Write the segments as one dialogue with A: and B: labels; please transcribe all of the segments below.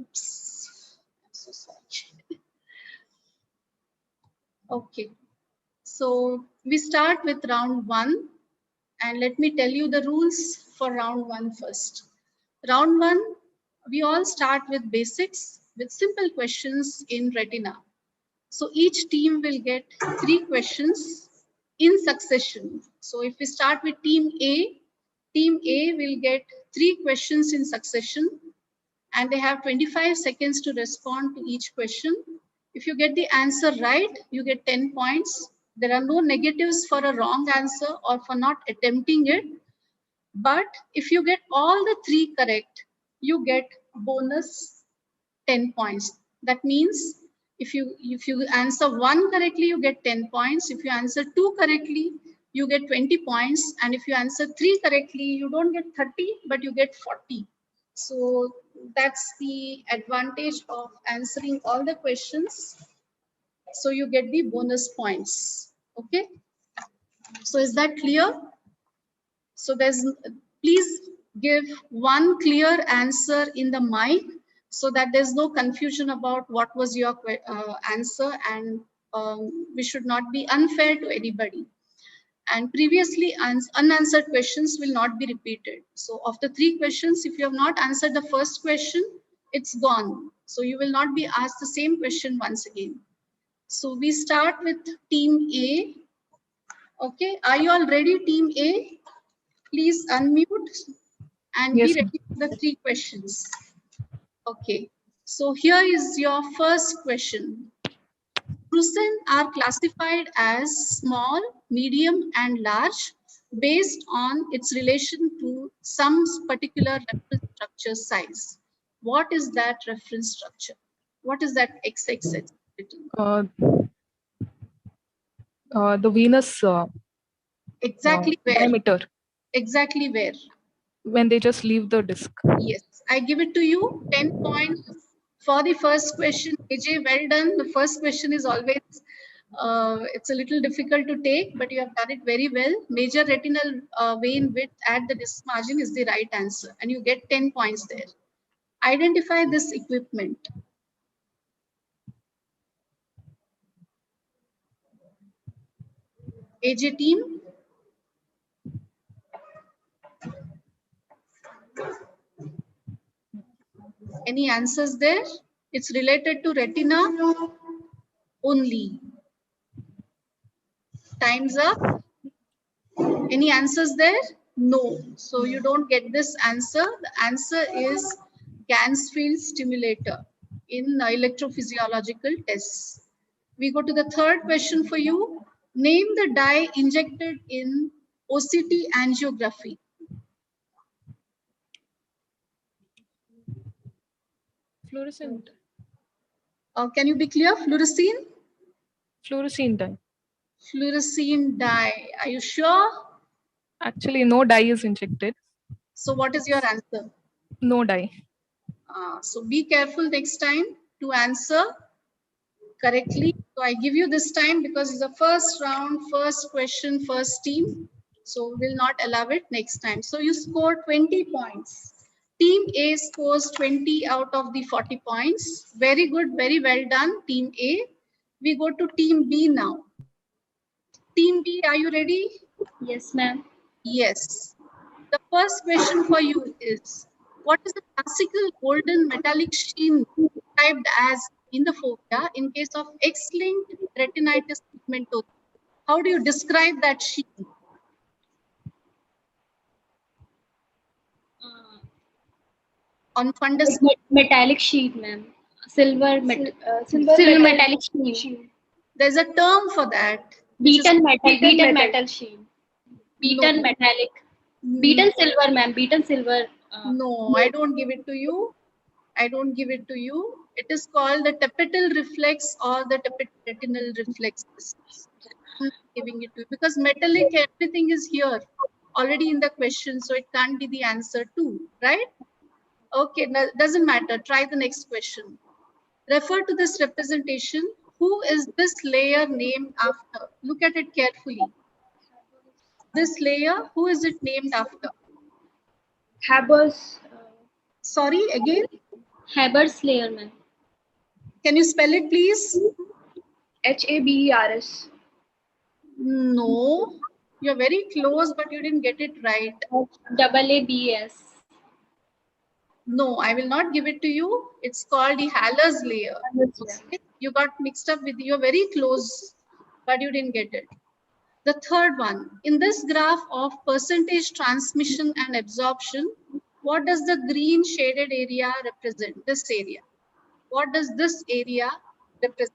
A: Oops. I'm so sorry. Okay, so we start with round one, and let me tell you the rules for round one first. Round one, we all start with basics with simple questions in Retina. So each team will get 3 questions in succession. So if we start with Team A will get 3 questions in succession, and they have 25 seconds to respond to each question. If you get the answer right, you get 10 points. There are no negatives for a wrong answer or for not attempting it. But if you get all the 3 correct, you get bonus 10 points. That means if you answer 1 correctly, you get 10 points. If you answer 2 correctly, you get 20 points. And if you answer 3 correctly, you don't get 30, but you get 40. So that's the advantage of answering all the questions. So you get the bonus points. Okay. So is that clear? So please give one clear answer in the mic so that there's no confusion about what was your answer, and we should not be unfair to anybody. And previously unanswered questions will not be repeated. So of the 3 questions, if you have not answered the first question, it's gone. So you will not be asked the same question once again. So we start with Team A. Okay, are you all ready, Team A? Please unmute and be
B: Yes, ma'am.
A: ready for the 3 questions. Okay, so here is your first question. Crucin are classified as small, medium, and large based on its relation to some particular reference structure size. What is that reference structure? What is that XXX?
B: Uh, the Venus
A: Exactly where?
B: diameter
A: Exactly where?
B: when they just leave the disk.
A: Yes, I give it to you. 10 points for the first question. AJ, well done. The first question is always, it's a little difficult to take, but you have done it very well. Major retinal vein width at the disc margin is the right answer, and you get 10 points there. Identify this equipment. AJ team, any answers there? It's related to retina only. Time's up. Any answers there? No. So you don't get this answer. The answer is Gansfield stimulator in electrophysiological tests. We go to the third question for you. Name the dye injected in OCT angiography.
B: Fluorescent.
A: Can you be clear? Fluorescein?
B: Fluorescent dye.
A: Fluorescein dye. Are you sure?
B: Actually, no dye is injected.
A: So what is your answer?
B: No dye.
A: So be careful next time to answer correctly. So I give you this time because it's the first round, first question, first team. So we'll not allow it next time. So you score 20 points. Team A scores 20 out of the 40 points. Very good, very well done, Team A. We go to Team B now. Team B, are you ready?
C: Yes, ma'am.
A: Yes. The first question for you is, what is the classical golden metallic sheen described as in the fovea in case of X-linked retinitis pigmentosa? How do you describe that sheen? On fundus,
C: Metallic sheet, ma'am. Silver metallic sheet.
A: there's a term for that. Which is
C: Beaten metal sheet. Beaten
A: no,
C: metallic. Beaten silver, ma'am. Beaten silver.
A: no, I don't give it to you. I don't give it to you. It is called the tapetal reflex or the retinal reflexes. I'm not giving it to you because metallic, everything is here already in the question, so it can't be the answer too, right? Okay, no, doesn't matter. Try the next question. Refer to this representation. Who is this layer named after? Look at it carefully. This layer, who is it named after?
C: Haber's.
A: Sorry, again?
C: Haber's layer, ma'am.
A: Can you spell it, please?
D: HABERS.
A: No, you're very close, but you didn't get it right.
C: AABS.
A: No, I will not give it to you. It's called the Haller's layer. Okay? You got mixed up with, you're very close, but you didn't get it. The third one, in this graph of percentage transmission and absorption, what does the green shaded area represent? This area. What does this area represent?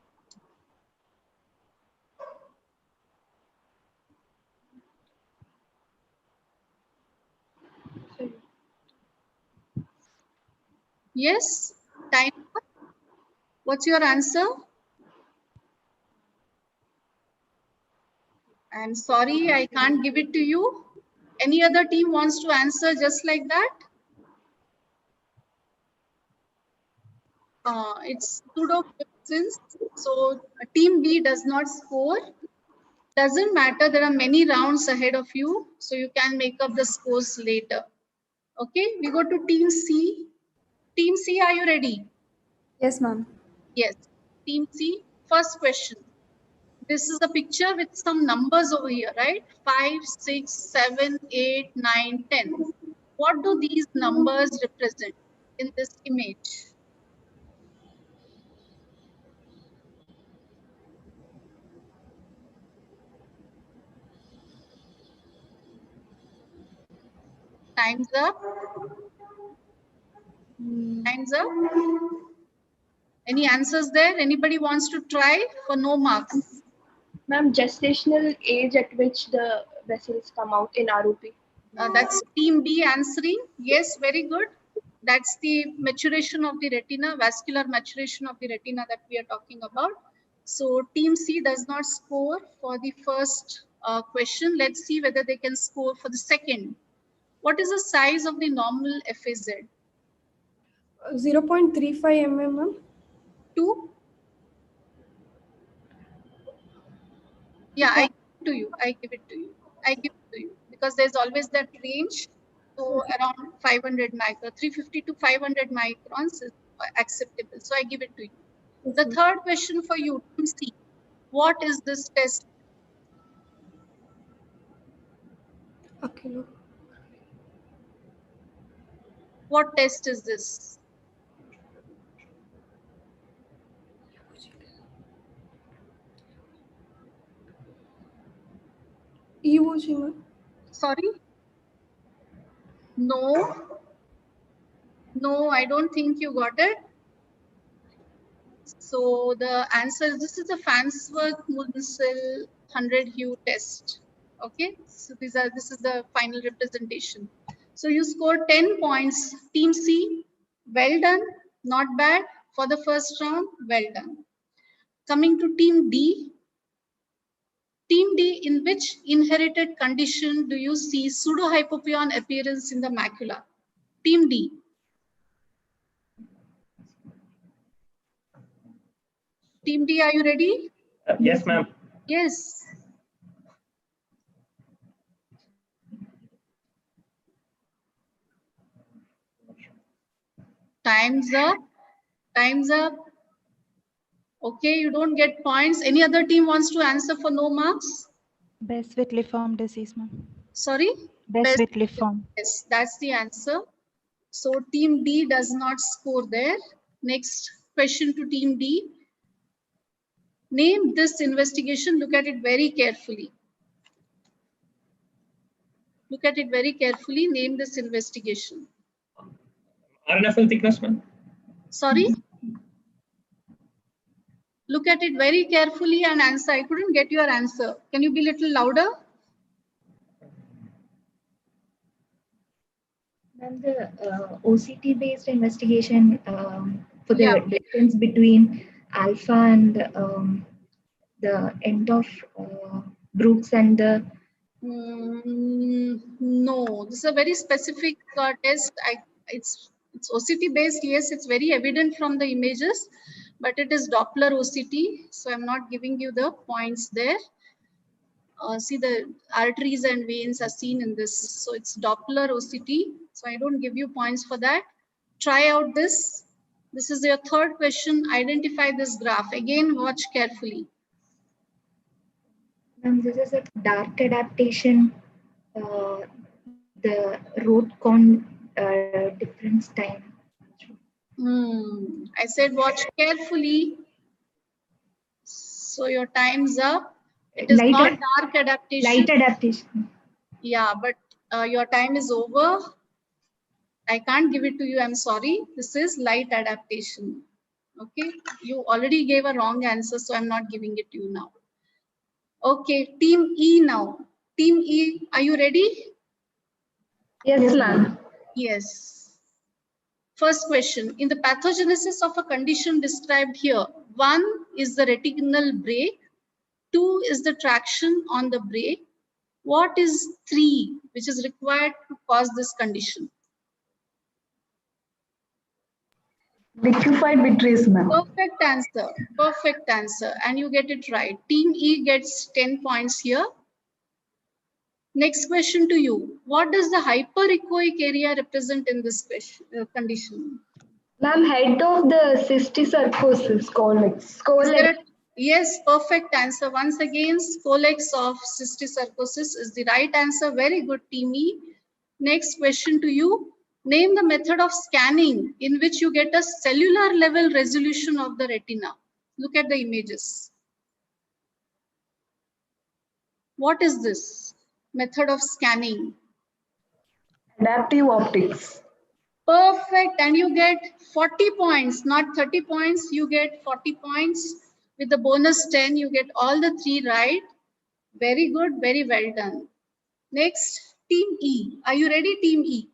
A: Yes, time. What's your answer? I'm sorry, I can't give it to you. Any other team wants to answer just like that? It's pseudo coincidence. So team B does not score. Doesn't matter, there are many rounds ahead of you, so you can make up the scores later. Okay, we go to team C. Team C, are you ready?
D: Yes, ma'am.
A: Yes. Team C, first question. This is a picture with some numbers over here, right? 5, 6, 7, 8, 9, 10. What do these numbers represent in this image? Time's up. Time's up. Any answers there? Anybody wants to try for no marks?
D: Ma'am, gestational age at which the vessels come out in ROP.
A: That's team B answering. Yes, very good. That's the maturation of the retina, vascular maturation of the retina that we are talking about. So team C does not score for the first question. Let's see whether they can score for the second. What is the size of the normal FAZ?
D: 0.35 mm, ma'am.
A: 2? Yeah, I give it to you. I give it to you. I give it to you because there's always that range. So around 500 microns, 350 to 500 microns is acceptable. So I give it to you. The third question for you, team C. What is this test?
D: Okay, no.
A: What test is this?
D: EOG, ma'am.
A: Sorry? No. No, I don't think you got it. So the answer, this is the Farnsworth-Munsell 100 hue test. Okay, so this is the final representation. So you scored 10 points. Team C, well done, not bad for the first round, well done. Coming to team D. Team D, in which inherited condition do you see pseudohypopyon appearance in the macula? Team D. Team D, are you ready?
E: Yes, ma'am.
A: Yes. Time's up. Time's up. Okay, you don't get points. Any other team wants to answer for no marks?
F: Best-Whittley disease, ma'am.
A: Sorry?
F: Best-Whittley.
A: Yes, that's the answer. So team D does not score there. Next question to team D. Name this investigation. Look at it very carefully. Look at it very carefully. Name this investigation.
E: RNFL thickness, ma'am.
A: Sorry? Look at it very carefully and answer. I couldn't get your answer. Can you be a little louder?
G: Ma'am, the OCT-based investigation for the difference between alpha and the end of Brooks and the...
A: No, this is a very specific test. It's OCT based. Yes, it's very evident from the images, but it is Doppler OCT. So I'm not giving you the points there. See, the arteries and veins are seen in this. So it's Doppler OCT. So I don't give you points for that. Try out this. This is your third question. Identify this graph. Again, watch carefully.
G: Ma'am, this is a dark adaptation. Uh, the root con difference time.
A: I said watch carefully. So your time's up. It is
G: Light
A: not
G: ad-
A: dark adaptation.
G: Light adaptation.
A: Yeah, but your time is over. I can't give it to you. I'm sorry. This is light adaptation. Okay. You already gave a wrong answer, so I'm not giving it to you now. Okay. Team E now. Team E, are you ready?
D: Yes, ma'am.
A: Yes. First question. In the pathogenesis of a condition described here, 1 is the retinal break, 2 is the traction on the break. What is 3, which is required to cause this condition?
H: Liquefied vitreous, ma'am.
A: Perfect answer. Perfect answer. And you get it right. Team E gets 10 points here. Next question to you. What does the hyperechoic area represent in this condition?
D: Ma'am, head of the cysticercosis.
H: Scolex.
A: Is there yes, perfect answer. Once again, scolex of cysticercosis is the right answer. Very good, Team E. Next question to you. Name the method of scanning in which you get a cellular level resolution of the retina. Look at the images. What is this method of scanning?
H: Adaptive optics.
A: Perfect. And you get 40 points, not 30 points. You get 40 points. With the bonus 10, you get all the 3 right. Very good. Very well done. Next, Team E. Are you ready, Team E?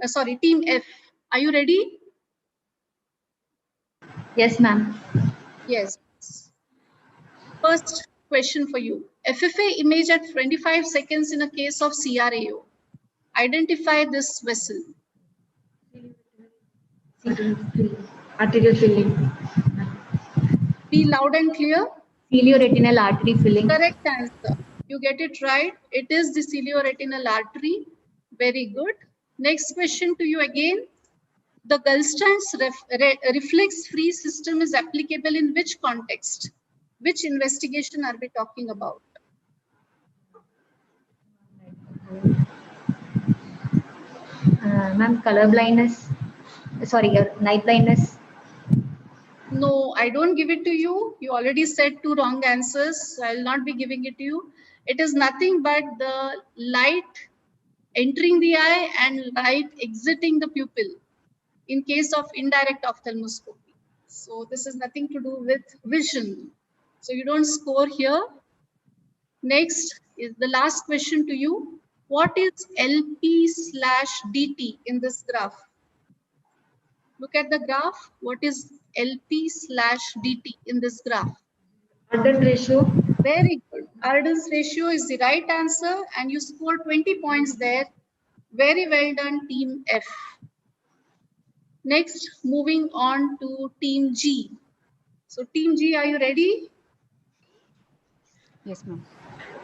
A: Sorry, Team F. Are you ready?
G: Yes, ma'am.
A: Yes. First question for you. FFA image at 25 seconds in a case of CRAO. Identify this vessel.
G: Arterial filling.
A: Be loud and clear.
G: Cilioretinal artery filling.
A: Correct answer. You get it right. It is the cilioretinal artery. Very good. Next question to you again. The Gulstein's reflex-free system is applicable in which context? Which investigation are we talking about?
G: Ma'am, color blindness. Sorry, night blindness.
A: No, I don't give it to you. You already said 2 wrong answers. So I'll not be giving it to you. It is nothing but the light entering the eye and light exiting the pupil in case of indirect ophthalmoscopy. So this is nothing to do with vision. So you don't score here. Next is the last question to you. What is LP/DT in this graph? Look at the graph. What is LP/DT in this graph?
G: Ardent ratio.
A: Very good. Ardence ratio is the right answer and you score 20 points there. Very well done, Team F. Next, moving on to Team G. So Team G, are you ready?
F: Yes, ma'am.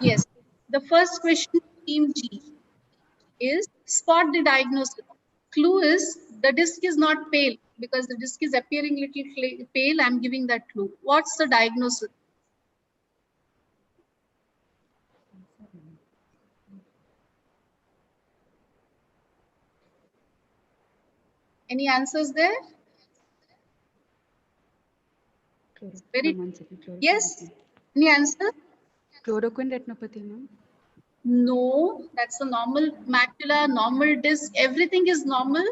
A: Yes. The first question to Team G is spot the diagnosis. Clue is the disc is not pale because the disc is appearing little pale. I'm giving that clue. What's the diagnosis? Any answers there? Very
F: Ma'am, 1 second. Chloroquine
A: yes.
F: retinopathy.
A: Any answer?
F: Chloroquine retinopathy, ma'am.
A: No, that's a normal macula, normal disc. Everything is normal.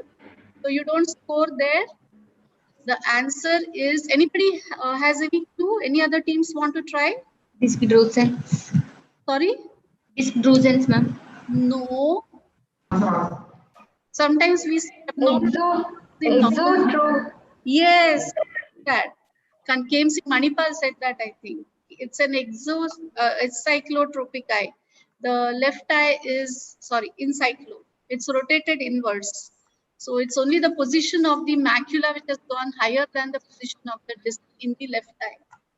A: So you don't score there. The answer is, anybody has any clue? Any other teams want to try?
G: Disc drusen.
A: Sorry?
G: Disc drusen, ma'am.
A: No. Sometimes we see abnormal.
D: Exotro.
A: Yes, that. Kankam Singh Manipal said that, I think. It's an it's cyclotropic eye. The left eye is, sorry, encyclo. It's rotated inwards. So it's only the position of the macula which has gone higher than the position of the disc in the left eye.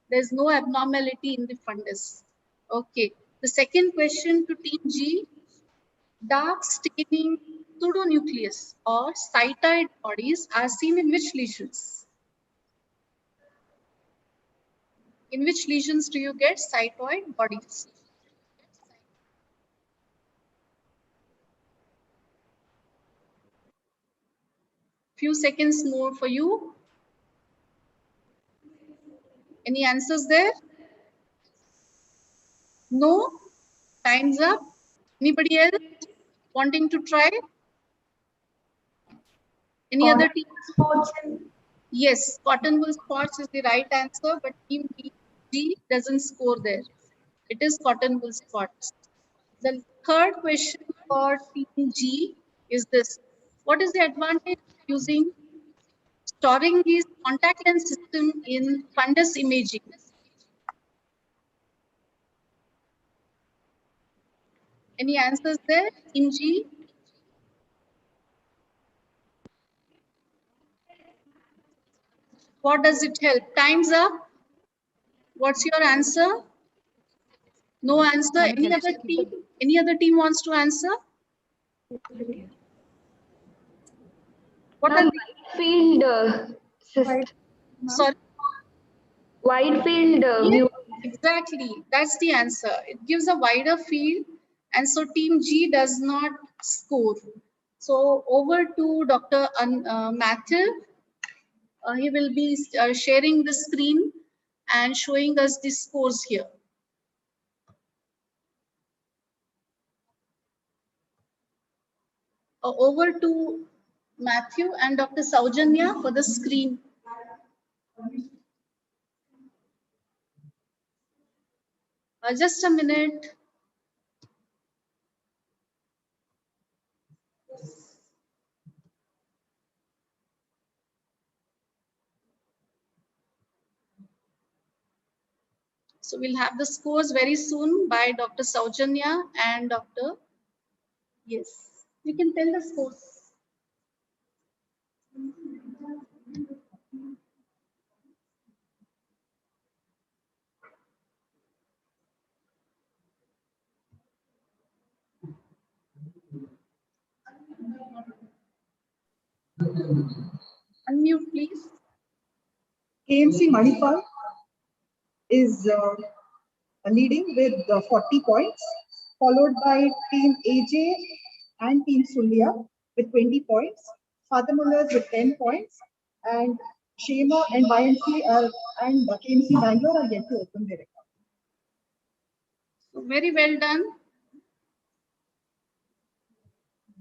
A: There's no abnormality in the fundus. Okay. The second question to Team G. Dark staining pseudonucleus or cytide bodies are seen in which lesions? In which lesions do you get cytoid bodies? Few seconds more for you. Any answers there? No? Time's up. Anybody else wanting to try? Any other team?
H: Spots in
A: Yes, cotton wool spots is the right answer, but team G doesn't score there. It is cotton wool spots. The third question for team G is this. What is the advantage of using storing this contact lens system in fundus imaging? Any answers there? Team G? What does it help? Time's up. What's your answer? No answer.
F: And it
A: Any
F: helps
A: other
F: to keep
A: team? Any other team wants to answer? What are
D: Ma'am,
A: the,
D: field
A: sorry?
D: wide field
A: Yes,
D: view.
A: exactly. That's the answer. It gives a wider field, and so team G does not score. So over to Dr. Matthew. He will be sharing the screen and showing us the scores here. Over to Matthew and Dr. Saujanya for the screen. Just a minute. So we'll have the scores very soon by Dr. Saujanya and Dr. Yes, we can tell the scores. Unmute, please.
I: KMC Manipal is leading with 40 points, followed by Team AJ and Team Sulia with 20 points, Father Mullers with 10 points, and Shema and YMC and KMC Bangalore are yet to open their account.
A: So very well done.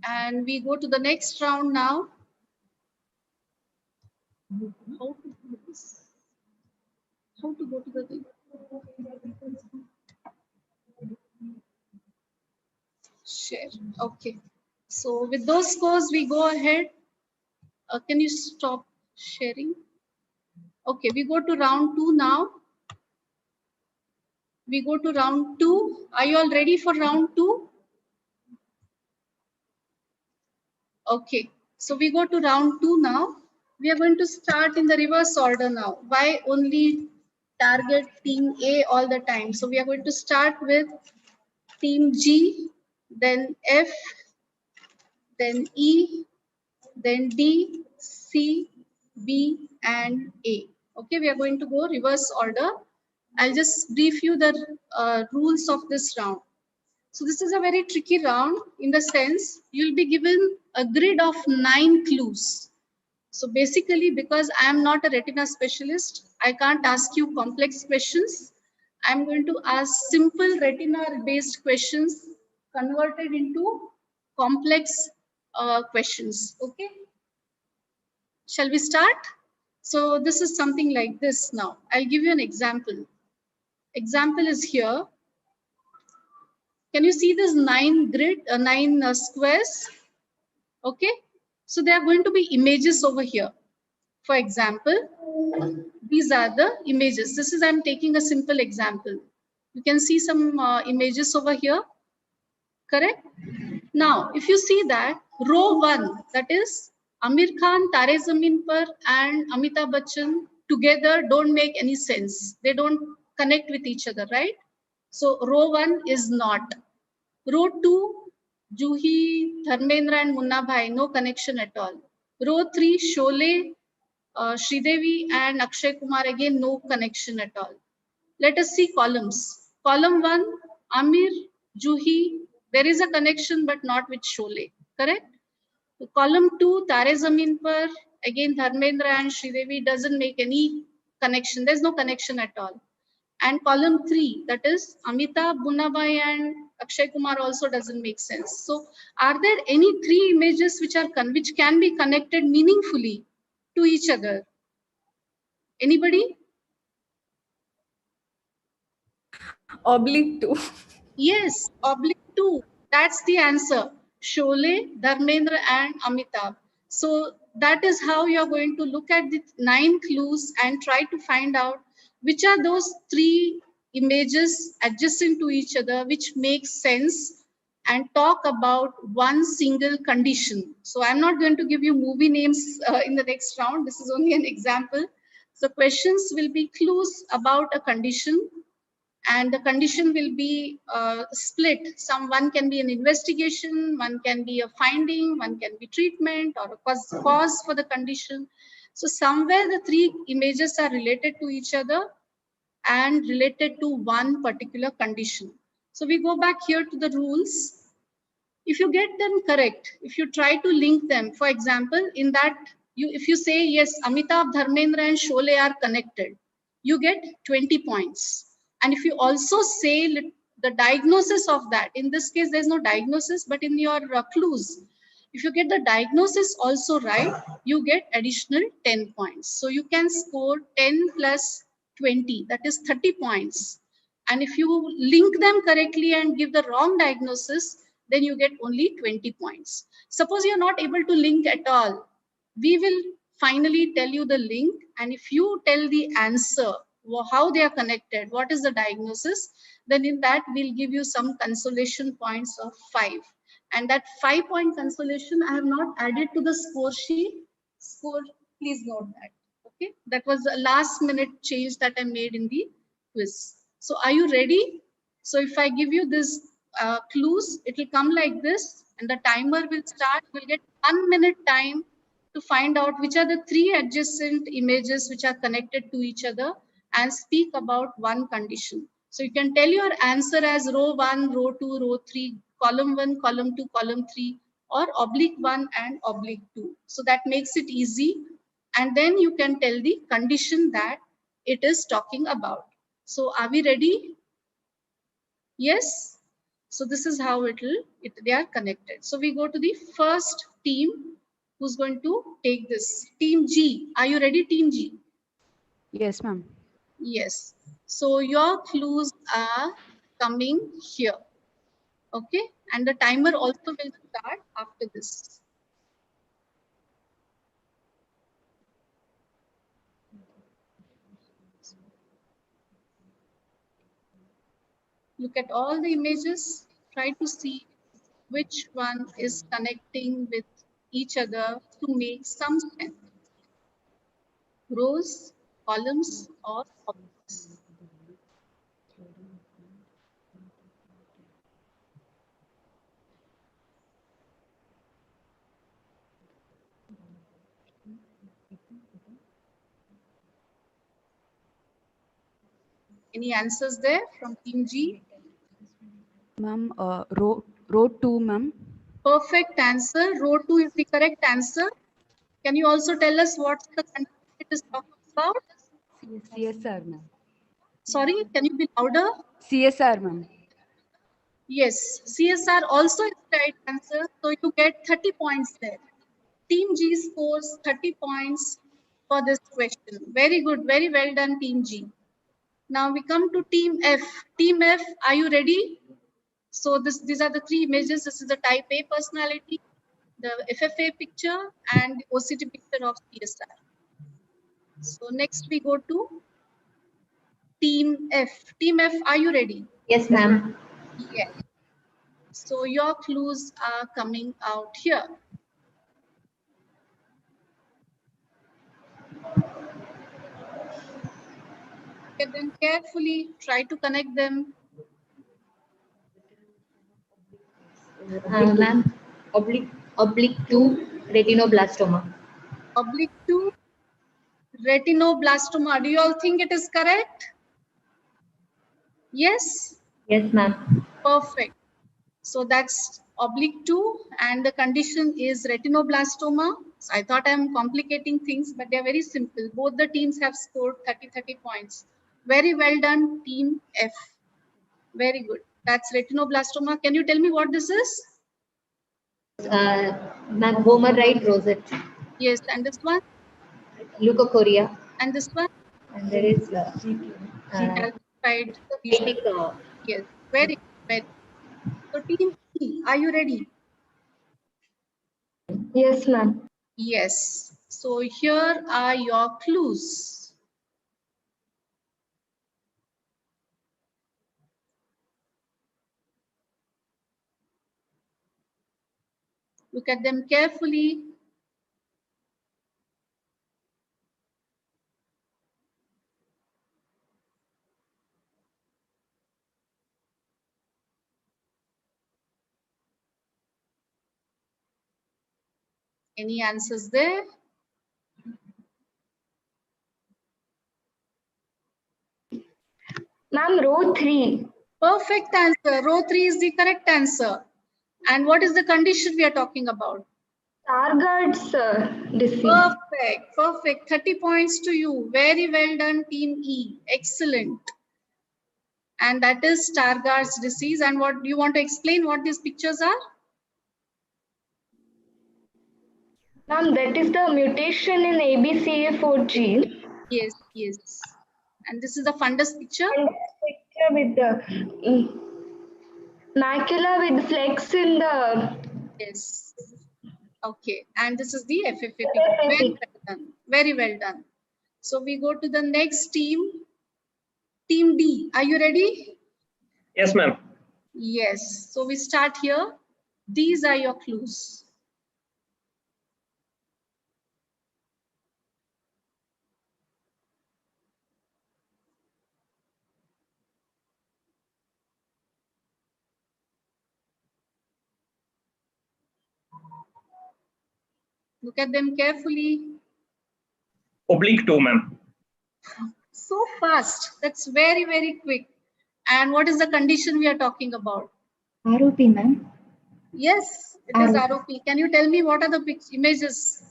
A: And we go to the next round now. How to do this? How to go to the thing? Share. Okay. So with those scores, we go ahead. Can you stop sharing? Okay, we go to round 2 now. We go to round 2. Are you all ready for round 2? Okay, so we go to round 2 now. We are going to start in the reverse order now. Why only target team A all the time? So we are going to start with team G, then F, then E, then D, C, B, and A. Okay, we are going to go reverse order. I'll just brief you the rules of this round. So this is a very tricky round in the sense you'll be given a grid of 9 clues. So basically, because I am not a retina specialist, I can't ask you complex questions. I'm going to ask simple retina-based questions converted into complex questions. Okay. Shall we start? So this is something like this now. I'll give you an example. Example is here. Can you see this 9 squares? Okay. So there are going to be images over here. For example, these are the images. This is, I'm taking a simple example. You can see some images over here. Correct? Now, if you see that row 1, that is Amir Khan, Tare Zameen Par and Amitabh Bachchan together don't make any sense. They don't connect with each other, right? So row 1 is not. Row 2, Juhi, Dharmendra and Munna Bhai, no connection at all. Row 3, Sholay, Sridevi and Akshay Kumar, again no connection at all. Let us see columns. Column 1, Amir, Juhi, there is a connection but not with Sholay, correct? So column 2, Tare Zameen Par, again Dharmendra and Sridevi doesn't make any connection. There's no connection at all. And column 3, that is Amitabh, Bunnabai and Akshay Kumar also doesn't make sense. So are there any 3 images which can be connected meaningfully to each other? Anybody?
F: Oblique 2.
A: Yes, oblique 2. That's the answer. Sholay, Dharmendra and Amitabh. So that is how you're going to look at the 9 clues and try to find out which are those 3 images adjacent to each other which makes sense, and talk about one single condition. So I'm not going to give you movie names in the next round. This is only an example. So questions will be clues about a condition, and the condition will be split. One can be an investigation, one can be a finding, one can be treatment or a cause for the condition. So somewhere the 3 images are related to each other and related to one particular condition. So we go back here to the rules. If you get them correct, if you try to link them, for example, in that, if you say, yes, Amitabh, Dharmendra and Sholay are connected, you get 20 points. And if you also say the diagnosis of that, in this case, there's no diagnosis, but in your clues, if you get the diagnosis also right, you get additional 10 points. So you can score 10 plus 20, that is 30 points. And if you link them correctly and give the wrong diagnosis, then you get only 20 points. Suppose you're not able to link at all, we will finally tell you the link. And if you tell the answer, how they are connected, what is the diagnosis, then in that we'll give you some consolation points of 5. And that 5-point consolation I have not added to the score sheet. Please note that. Okay, that was the last minute change that I made in the quiz. So are you ready? So if I give you this clues, it will come like this, and the timer will start. We'll get 1 minute time to find out which are the 3 adjacent images which are connected to each other and speak about one condition. So you can tell your answer as row 1, row 2, row 3, column 1, column 2, column 3, or oblique 1 and oblique 2. So that makes it easy. And then you can tell the condition that it is talking about. So are we ready? Yes. So this is how they are connected. So we go to the first team who's going to take this. Team G. Are you ready, Team G?
F: Yes, ma'am.
A: Yes. So your clues are coming here. Okay. And the timer also will start after this. Look at all the images. Try to see which one is connecting with each other to make some sense. Rows, columns, or obliques. Any answers there from Team G?
F: Ma'am, row 2, ma'am.
A: Perfect answer. Row 2 is the correct answer. Can you also tell us what the content it is talking about?
F: CSR, ma'am.
A: Sorry, can you be louder?
F: CSR, ma'am.
A: Yes, CSR also is the right answer. So you get 30 points there. Team G scores 30 points for this question. Very good. Very well done, Team G. Now we come to Team F. Team F, are you ready? So these are the 3 images. This is the type A personality, the FFA picture, and the OCT picture of CSR. So next we go to Team F. Team F, are you ready?
G: Yes, ma'am.
A: Yes. So your clues are coming out here. Look at them carefully. Try to connect them.
G: Ma'am, oblique 2, retinoblastoma.
A: Oblique 2, retinoblastoma. Do you all think it is correct? Yes?
G: Yes, ma'am.
A: Perfect. So that's oblique 2 and the condition is retinoblastoma. So I thought I'm complicating things, but they're very simple. Both the teams have scored 30 points. Very well done, team F. Very good. That's retinoblastoma. Can you tell me what this is?
G: Ma'am, Homer-Wright rosette,
A: Yes, and this one?
G: leukocoria,
A: And this one?
G: and there is
A: Calcified.
G: basic,
A: Yes, very, very. So team E, are you ready?
D: Yes, ma'am.
A: Yes. So here are your clues. Look at them carefully. Any answers there?
D: Ma'am, row 3.
A: Perfect answer. Row 3 is the correct answer. And what is the condition we are talking about?
D: Stargardt's disease.
A: Perfect. Perfect. 30 points to you. Very well done, team E. Excellent. And that is Stargardt's disease. And what do you want to explain what these pictures are?
D: Ma'am, that is the mutation in ABCA4 gene.
A: Yes, yes. And this is the fundus picture.
D: And picture with the macula with flecks in the.
A: Yes. Okay. And this is the FFA picture. Very well done. Very well done. So we go to the next team. Team D. Are you ready?
E: Yes, ma'am.
A: Yes. So we start here. These are your clues. Look at them carefully.
E: Oblique 2, ma'am.
A: So fast. That's very, very quick. And what is the condition we are talking about?
G: ROP, ma'am.
A: Yes, it is ROP. Can you tell me what are the images?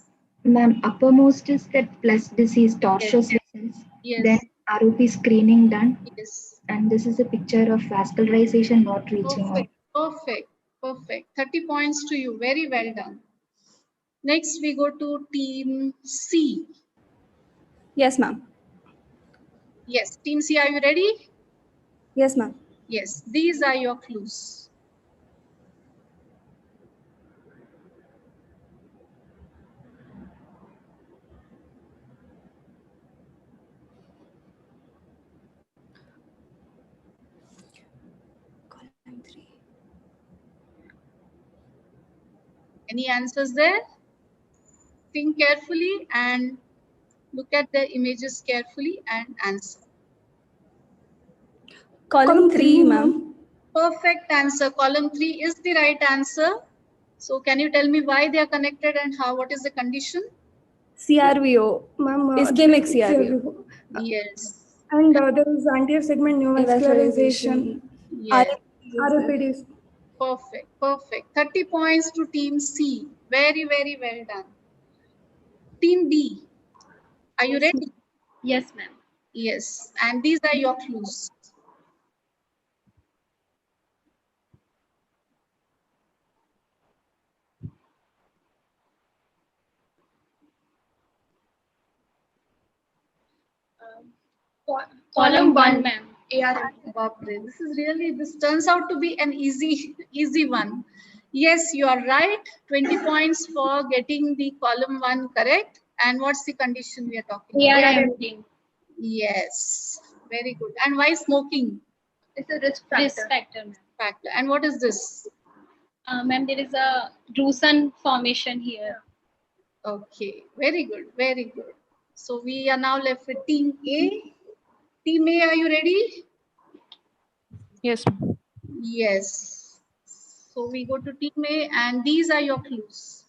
G: Ma'am, uppermost is that plus disease, tortuous vessels.
A: Yes.
G: Then ROP screening done.
A: Yes.
G: And this is a picture of vascularization not reaching out.
A: Perfect. Perfect. Perfect. 30 points to you. Very well done. Next, we go to team C.
J: Yes, ma'am.
A: Yes, team C, are you ready?
J: Yes, ma'am.
A: Yes, these are your clues.
J: Column 3.
A: Any answers there? Think carefully and look at the images carefully and answer.
J: Column 3, ma'am.
A: Perfect answer. Column 3 is the right answer. So can you tell me why they are connected and how? What is the condition?
J: CRVO.
K: Ma'am,
J: Ischemic CRVO.
A: Yes.
K: And there is anterior segment neovascularization.
A: Yes.
K: RAPDs.
A: Perfect. Perfect. 30 points to team C. Very, very well done. Team B. Are you ready?
C: Yes, ma'am.
A: Yes. And these are your clues.
C: Column 1, ma'am.
A: This turns out to be an easy one. Yes, you are right. 20 points for getting the column 1 correct. And what's the condition we are talking about?
C: ARMT.
A: Yes, very good. And why smoking?
D: It's a risk factor.
C: Risk factor, ma'am.
A: Factor. And what is this?
C: Ma'am, there is a drusen formation here.
A: Okay, very good, very good. So we are now left with team A. Team A, are you ready?
B: Yes, ma'am.
A: Yes. So we go to team A and these are your clues.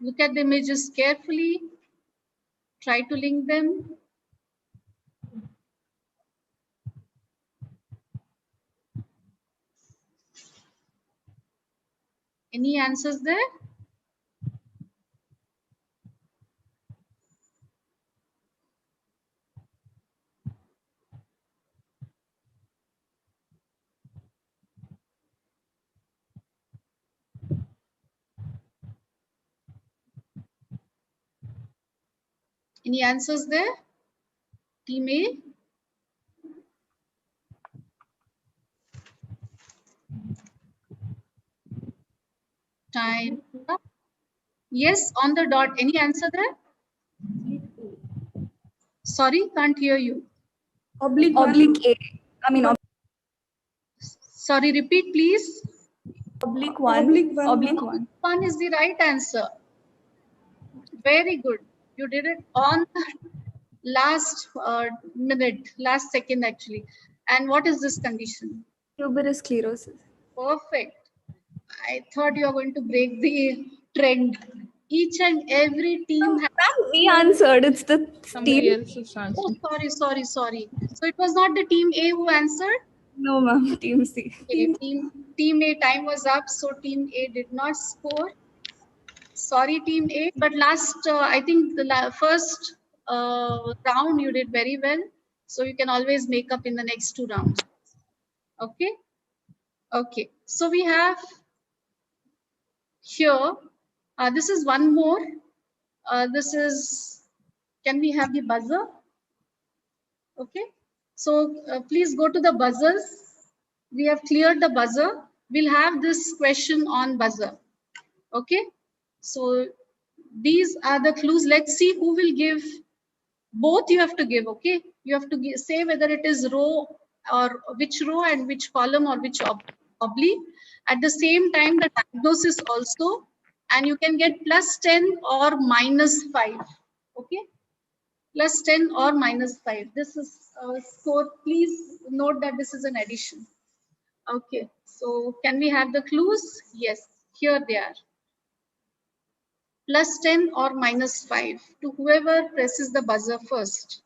A: Look at the images carefully. Try to link them. Any answers there? Any answers there? Team A? Time up. Yes, on the dot. Any answer there? Sorry, can't hear you.
J: Oblique A. I mean,
A: Sorry, repeat please.
J: oblique 1. Oblique 1.
A: 1 is the right answer. Very good. You did it on the last minute, last second actually. And what is this condition?
J: Tuberous sclerosis.
A: Perfect. I thought you were going to break the trend. Each and every team has...
J: We answered. It's the
B: Somebody
J: team.
B: else is answering.
A: Oh, sorry. So it was not the team A who answered?
J: No, ma'am. Team C.
A: Okay, team A, time was up. So team A did not score. Sorry, team A. But last, I think the first round you did very well. So you can always make up in the next 2 rounds. Okay. Okay. So we have here, this is one more. This is, can we have the buzzer? Okay. So please go to the buzzers. We have cleared the buzzer. We'll have this question on buzzer. Okay. So these are the clues. Let's see who will give. Both you have to give. Okay. You have to say whether it is row or which row and which column or which oblique. At the same time, the diagnosis also. And you can get +10 or -5. Okay. +10 or -5. This is score. Please note that this is an addition. Okay. So can we have the clues? Yes. Here they are. +10 or -5 to whoever presses the buzzer first.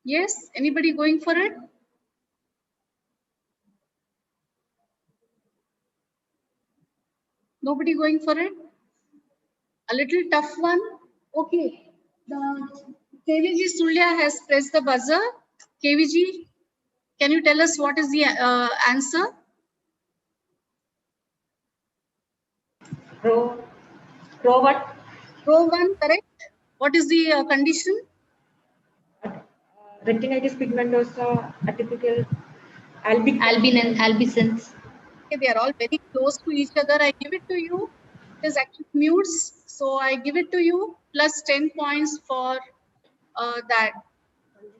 A: Yes, anybody going for it? Nobody going for it? A little tough one. Okay. The KVG Sulya has pressed the buzzer. KVG, can you tell us what is the answer?
L: Row what?
A: Row 1, correct. What is the condition?
L: Retinitis pigmentosa, atypical,
C: albicans.
A: Okay, they are all very close to each other. I give it to you. It is actually mutes. So I give it to you +10 points for that.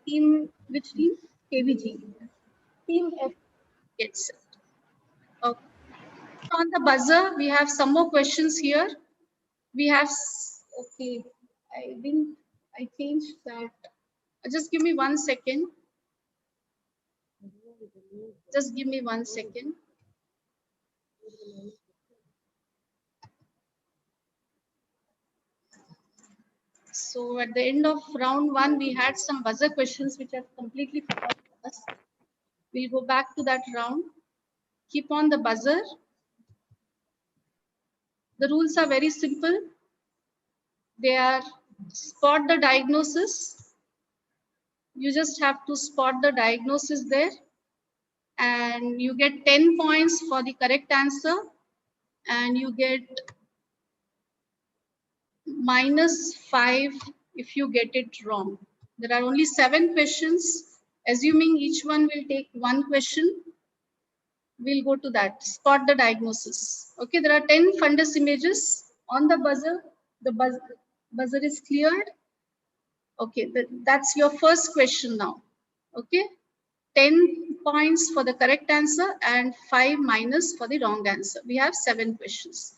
A: Team, which team? KVG. Team F gets it. Okay. On the buzzer, we have some more questions here. We have, okay, I changed that. Just give me 1 second. Just give me 1 second. So at the end of round 1, we had some buzzer questions which have completely forgotten us. We'll go back to that round. Keep on the buzzer. The rules are very simple. They are spot the diagnosis. You just have to spot the diagnosis there. And you get 10 points for the correct answer. And you get -5 if you get it wrong. There are only 7 questions. Assuming each one will take 1 question, we'll go to that. Spot the diagnosis. Okay, there are 10 fundus images on the buzzer. The buzzer is cleared. Okay, that's your first question now. Okay, 10 points for the correct answer and 5 minus for the wrong answer. We have 7 questions.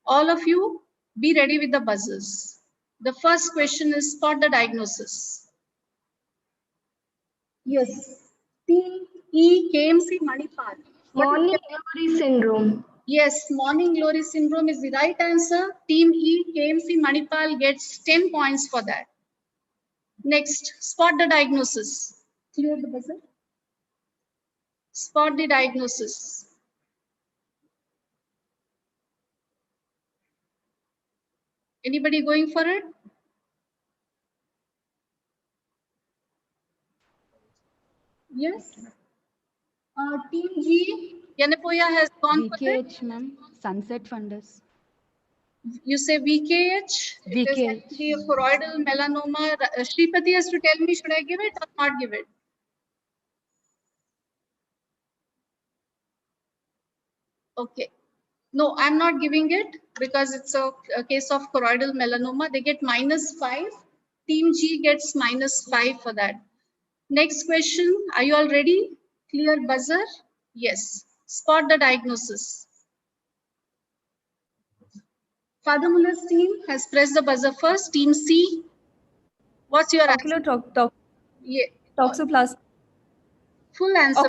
A: All of you be ready with the buzzers. The first question is spot the diagnosis. Yes. Team E, KMC, Manipal.
D: Morning glory syndrome.
A: Yes, morning glory syndrome is the right answer. Team E, KMC, Manipal gets 10 points for that. Next, spot the diagnosis. Clear the buzzer. Spot the diagnosis. Anybody going for it? Yes. Team G, Yanapoya has gone for it.
F: VKH, ma'am. Sunset fundus.
A: You say VKH. It is
F: VKH.
A: actually a choroidal melanoma. Shripati has to tell me, should I give it or not give it? Okay. No, I'm not giving it because it's a case of choroidal melanoma. They get -5. Team G gets -5 for that. Next question. Are you all ready? Clear buzzer? Yes. Spot the diagnosis. Father Muller's team has pressed the buzzer first. Team C. What's your
J: Ocular
A: answer? Yeah.
J: toxoplasm.
A: Full answer.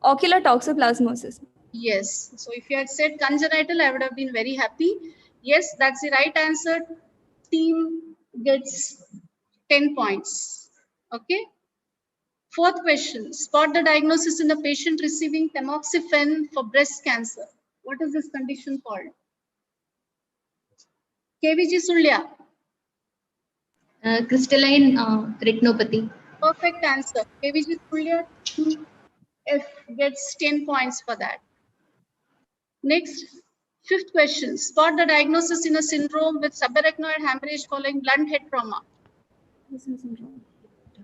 J: Ocular toxoplasmosis.
A: Yes. So if you had said congenital, I would have been very happy. Yes, that's the right answer. Team gets 10 points. Okay. Fourth question. Spot the diagnosis in a patient receiving tamoxifen for breast cancer. What is this condition called? KVG Sulya.
C: Crystalline retinopathy.
A: Perfect answer. KVG Sulya. F gets 10 points for that. Next, fifth question. Spot the diagnosis in a syndrome with subarachnoid hemorrhage following blunt head trauma.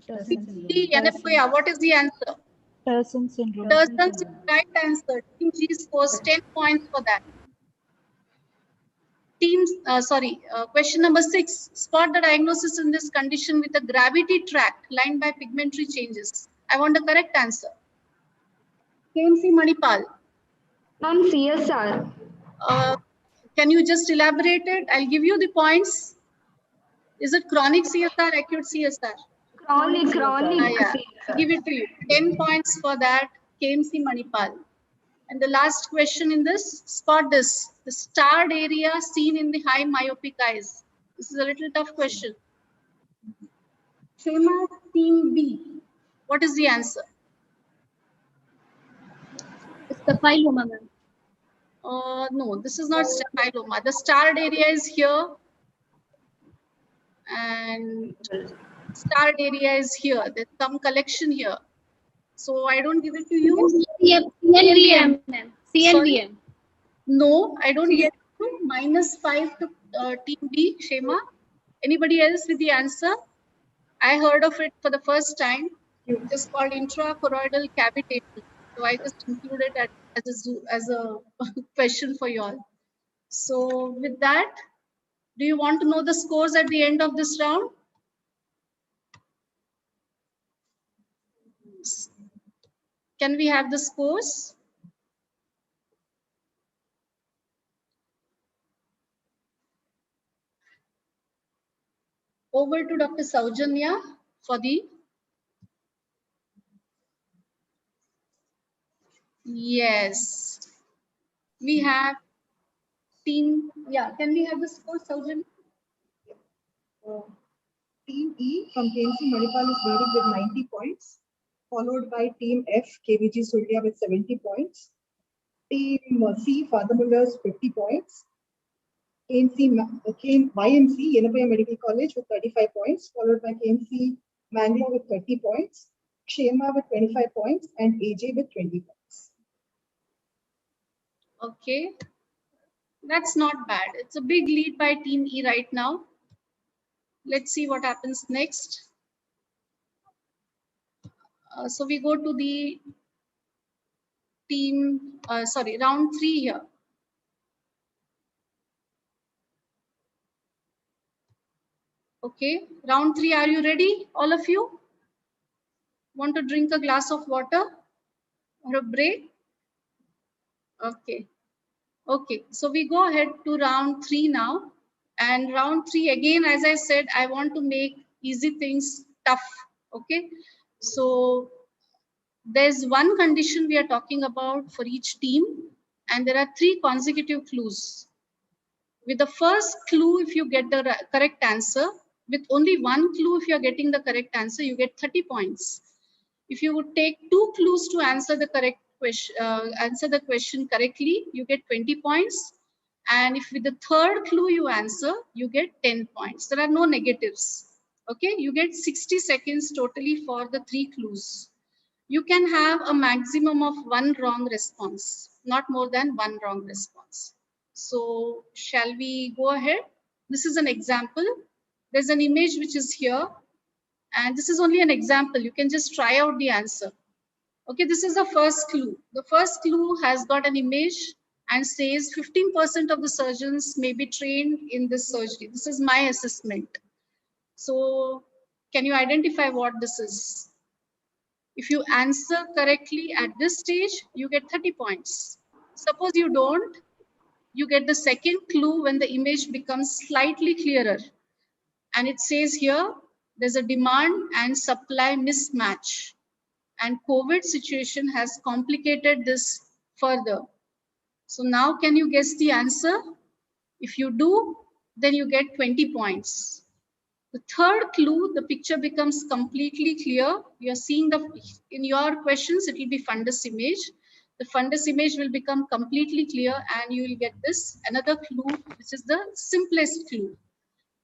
A: Yanapoya, what is the answer?
B: Terson syndrome.
A: Terson's is the right answer. Team G scores 10 points for that. Question number 6. Spot the diagnosis in this condition with a gravity tract lined by pigmentary changes. I want the correct answer. KMC Manipal.
D: Ma'am, CSR.
A: Can you just elaborate it? I'll give you the points. Is it chronic CSR, acute CSR?
D: Chronic.
A: Yeah. Give it to you. 10 points for that, KMC Manipal. And the last question in this, spot this. The starred area seen in the high myopic eyes. This is a little tough question. Shema, team B. What is the answer?
C: Staphyloma, ma'am.
A: No, this is not staphyloma. The starred area is here. And starred area is here. There's some collection here. So I don't give it to you.
C: CNVM, ma'am. CNVM.
A: No, I don't get you. -5 to team B, Shema. Anybody else with the answer? I heard of it for the first time. It's called intrachoroidal cavitation. So I just included that as a question for you all. So with that, do you want to know the scores at the end of this round? Can we have the scores? Over to Dr. Saujanya for the... Yes. We have team... Yeah, can we have the score, Saujanya?
I: Team E from KMC Manipal is leading with 90 points, followed by Team F, KVG Sulya with 70 points. Team C, Father Muller's 50 points. YMC, Yanapoya Medical College with 35 points, followed by KMC Mangalore with 30 points, Kshema with 25 points, and AJ with 20 points.
A: Okay. That's not bad. It's a big lead by Team E right now. Let's see what happens next. So we go to the round 3 here. Okay, round 3, are you ready? All of you? Want to drink a glass of water or a break? Okay. Okay, so we go ahead to round 3 now. And round 3, again, as I said, I want to make easy things tough. Okay, so there's one condition we are talking about for each team, and there are 3 consecutive clues. With the first clue, if you get the correct answer, with only one clue, if you're getting the correct answer, you get 30 points. If you would take 2 clues to answer the correct question, answer the question correctly, you get 20 points. And if with the third clue you answer, you get 10 points. There are no negatives. Okay, you get 60 seconds totally for the 3 clues. You can have a maximum of 1 wrong response, not more than 1 wrong response. So shall we go ahead? This is an example. There's an image which is here, and this is only an example. You can just try out the answer. Okay, this is the first clue. The first clue has got an image and says 15% of the surgeons may be trained in this surgery. This is my assessment. So can you identify what this is? If you answer correctly at this stage, you get 30 points. Suppose you don't, you get the second clue when the image becomes slightly clearer. And it says here, there's a demand and supply mismatch. And COVID situation has complicated this further. So now can you guess the answer? If you do, then you get 20 points. The third clue, the picture becomes completely clear. You're seeing in your questions, it will be fundus image. The fundus image will become completely clear and you will get this another clue, which is the simplest clue.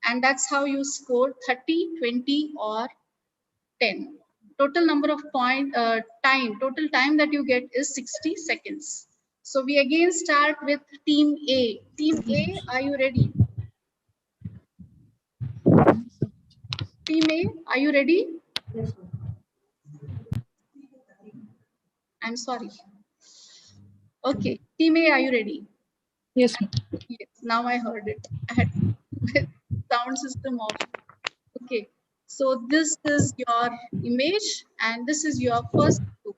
A: And that's how you score 30, 20 or 10. Total number of total time that you get is 60 seconds. So we again start with team A. Team A, are you ready? Team A, are you ready?
L: Yes.
A: I'm sorry. Okay, team A, are you ready?
B: Yes.
A: Yes, now I heard it. I had sound system off. Okay, so this is your image and this is your first clue.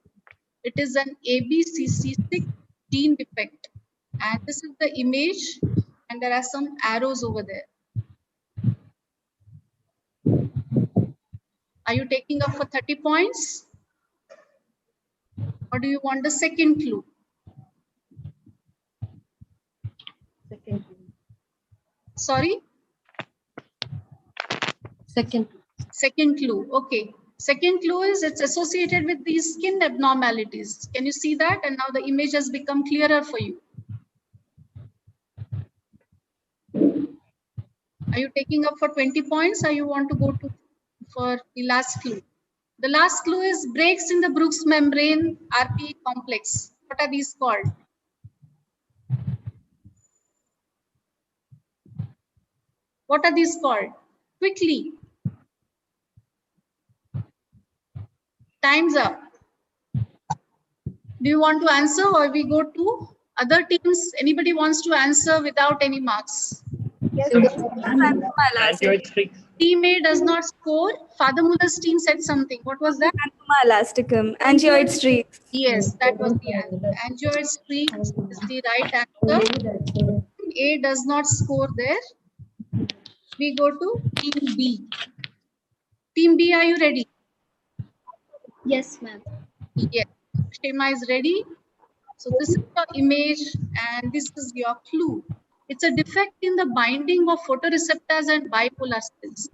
A: It is an ABCC6 gene defect. And this is the image and there are some arrows over there. Are you taking up for 30 points? Or do you want the second clue?
L: Second.
A: Sorry?
L: Second.
A: Second clue, okay. Second clue is it's associated with these skin abnormalities. Can you see that? And now the image has become clearer for you. Are you taking up for 20 points or you want to go for the last clue? The last clue is breaks in the Brooks membrane RPE complex. What are these called? What are these called? Quickly. Time's up. Do you want to answer or we go to other teams? Anybody wants to answer without any marks?
K: Yes.
E: Antioid streaks.
A: Team A does not score. Father Muller's team said something. What was that?
J: Elasticum, angioid streaks.
A: Yes, that was the answer. Angioid streak is the right answer. Team A does not score there. We go to Team B. Team B, are you ready?
C: Yes, ma'am.
A: Yes. Shema is ready. So this is your image and this is your clue. It's a defect in the binding of photoreceptors and bipolar cells.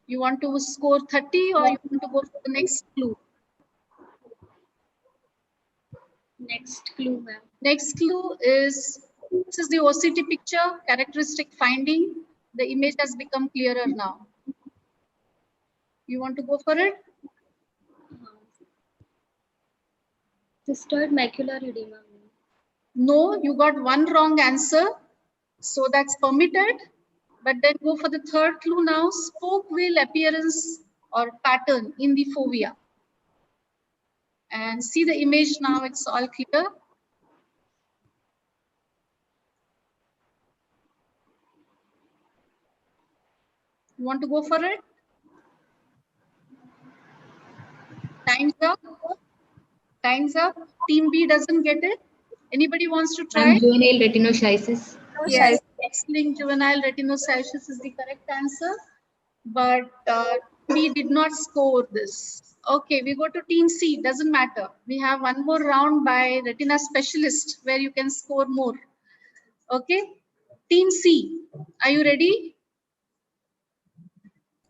A: You want to score 30 or you want to go for the next clue?
C: Next clue, ma'am.
A: Next clue is, this is the OCT picture, characteristic finding. The image has become clearer now. You want to go for it?
C: Cystoid macular edema.
A: No, you got one wrong answer. So that's permitted. But then go for the third clue now, spoke wheel appearance or pattern in the fovea. And see the image now, it's all clear. You want to go for it? Time Time's up. Time's up. Team B doesn't get it. Anybody wants to try?
G: Juvenile retinoschisis.
A: Yes, X-linked juvenile retinoschisis is the correct answer, but we did not score this. Okay, we go to team C, doesn't matter. We have one more round by retina specialist where you can score more. Okay, team C, are you ready?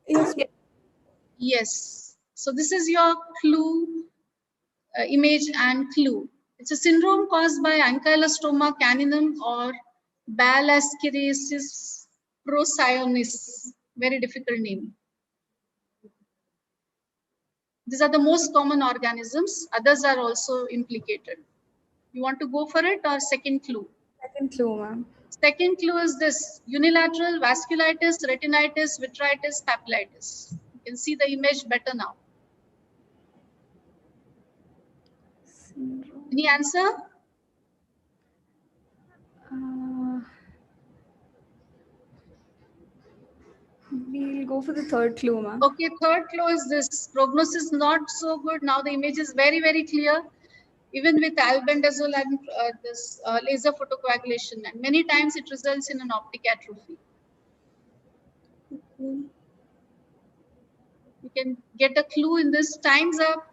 K: Yes.
A: Yes. So this is your clue, image and clue. It's a syndrome caused by ankylostoma caninum or Balaskirasis procyonis. Very difficult name. These are the most common organisms. Others are also implicated. You want to go for it or second clue?
K: Second clue, ma'am.
A: Second clue is this: unilateral vasculitis, retinitis, vitritis, papillitis. You can see the image better now.
K: Syndrome.
A: Any answer?
K: We'll go for the third clue, ma'am.
A: Okay, third clue is this: prognosis not so good. Now the image is very, very clear, even with albendazole and this laser photocoagulation. And many times it results in an optic atrophy. You can get a clue in this. Time's up.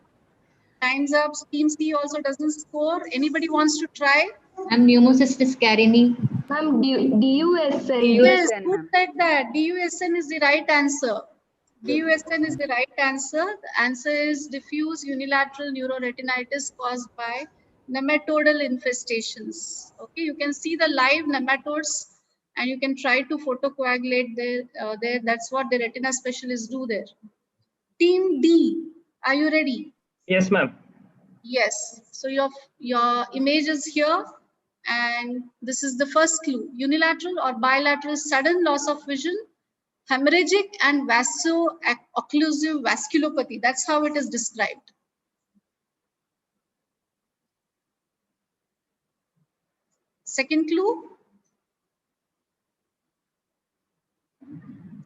A: Time's up. Team C also doesn't score. Anybody wants to try?
G: I'm pneumocystis carinii.
D: Ma'am, DUSN.
A: Yes, who said that? DUSN is the right answer. DUSN is the right answer. The answer is diffuse unilateral neuroretinitis caused by nematodal infestations. Okay, you can see the live nematodes and you can try to photocoagulate there. That's what the retina specialists do there. Team D, are you ready?
M: Yes, ma'am.
A: Yes. So your image is here. And this is the first clue: unilateral or bilateral sudden loss of vision, hemorrhagic and vaso-occlusive vasculopathy. That's how it is described. Second clue?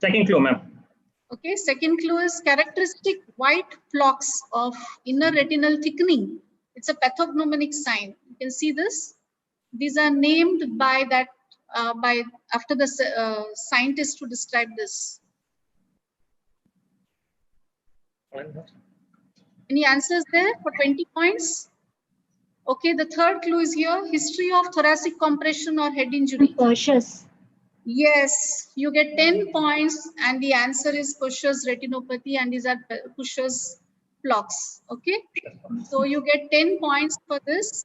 M: Second clue, ma'am.
A: Okay, second clue is characteristic white flocks of inner retinal thickening. It's a pathognomonic sign. You can see this. These are named by that after the scientist to describe this. Any answers there for 20 points? Okay, the third clue is here: history of thoracic compression or head injury.
G: Cautious.
A: Yes, you get 10 points, and the answer is Cushing's retinopathy, and these are Cushing's flocks. Okay, so you get 10 points for this.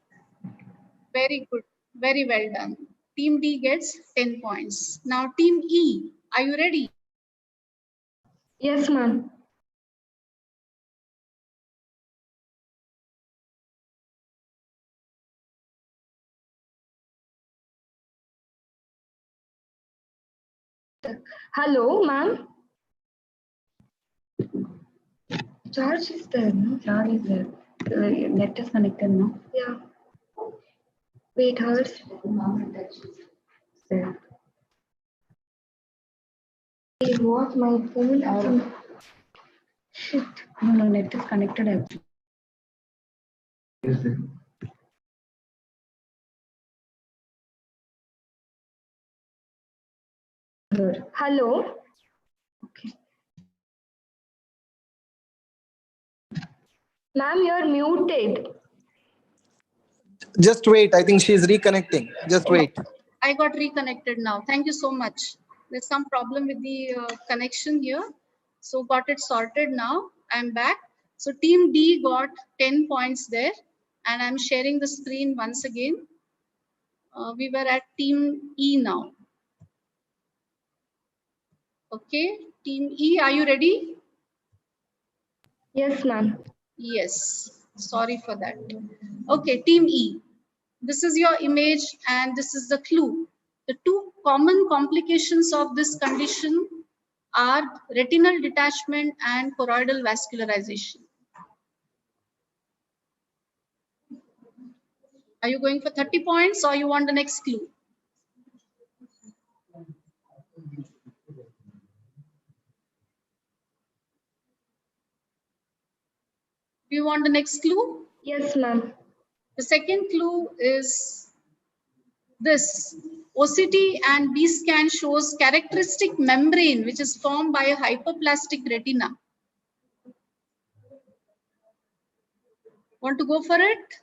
A: Very good. Very well done. Team D gets 10 points. Now, Team E, are you ready?
D: Yes, ma'am. Hello, ma'am. Charge is there, no?
L: Charge is there. Net is connected, no?
D: Yeah. Wait, hers.
L: There.
D: Hey, what? My phone doesn't. Shit.
L: No, net is connected actually.
D: Hello.
L: Okay.
D: Ma'am, you're muted.
N: Just wait. I think she's reconnecting. Just wait.
A: I got reconnected now. Thank you so much. There's some problem with the connection here. So got it sorted now. I'm back. So Team D got 10 points there. And I'm sharing the screen once again. We were at Team E now. Okay. Team E, are you ready?
D: Yes, ma'am.
A: Yes. Sorry for that. Okay. Team E. This is your image and this is the clue. The two common complications of this condition are retinal detachment and choroidal vascularization. Are you going for 30 points or you want the next clue? Do you want the next clue?
D: Yes, ma'am.
A: The second clue is this. OCT and B-scan shows characteristic membrane which is formed by a hyperplastic retina. Want to go for it?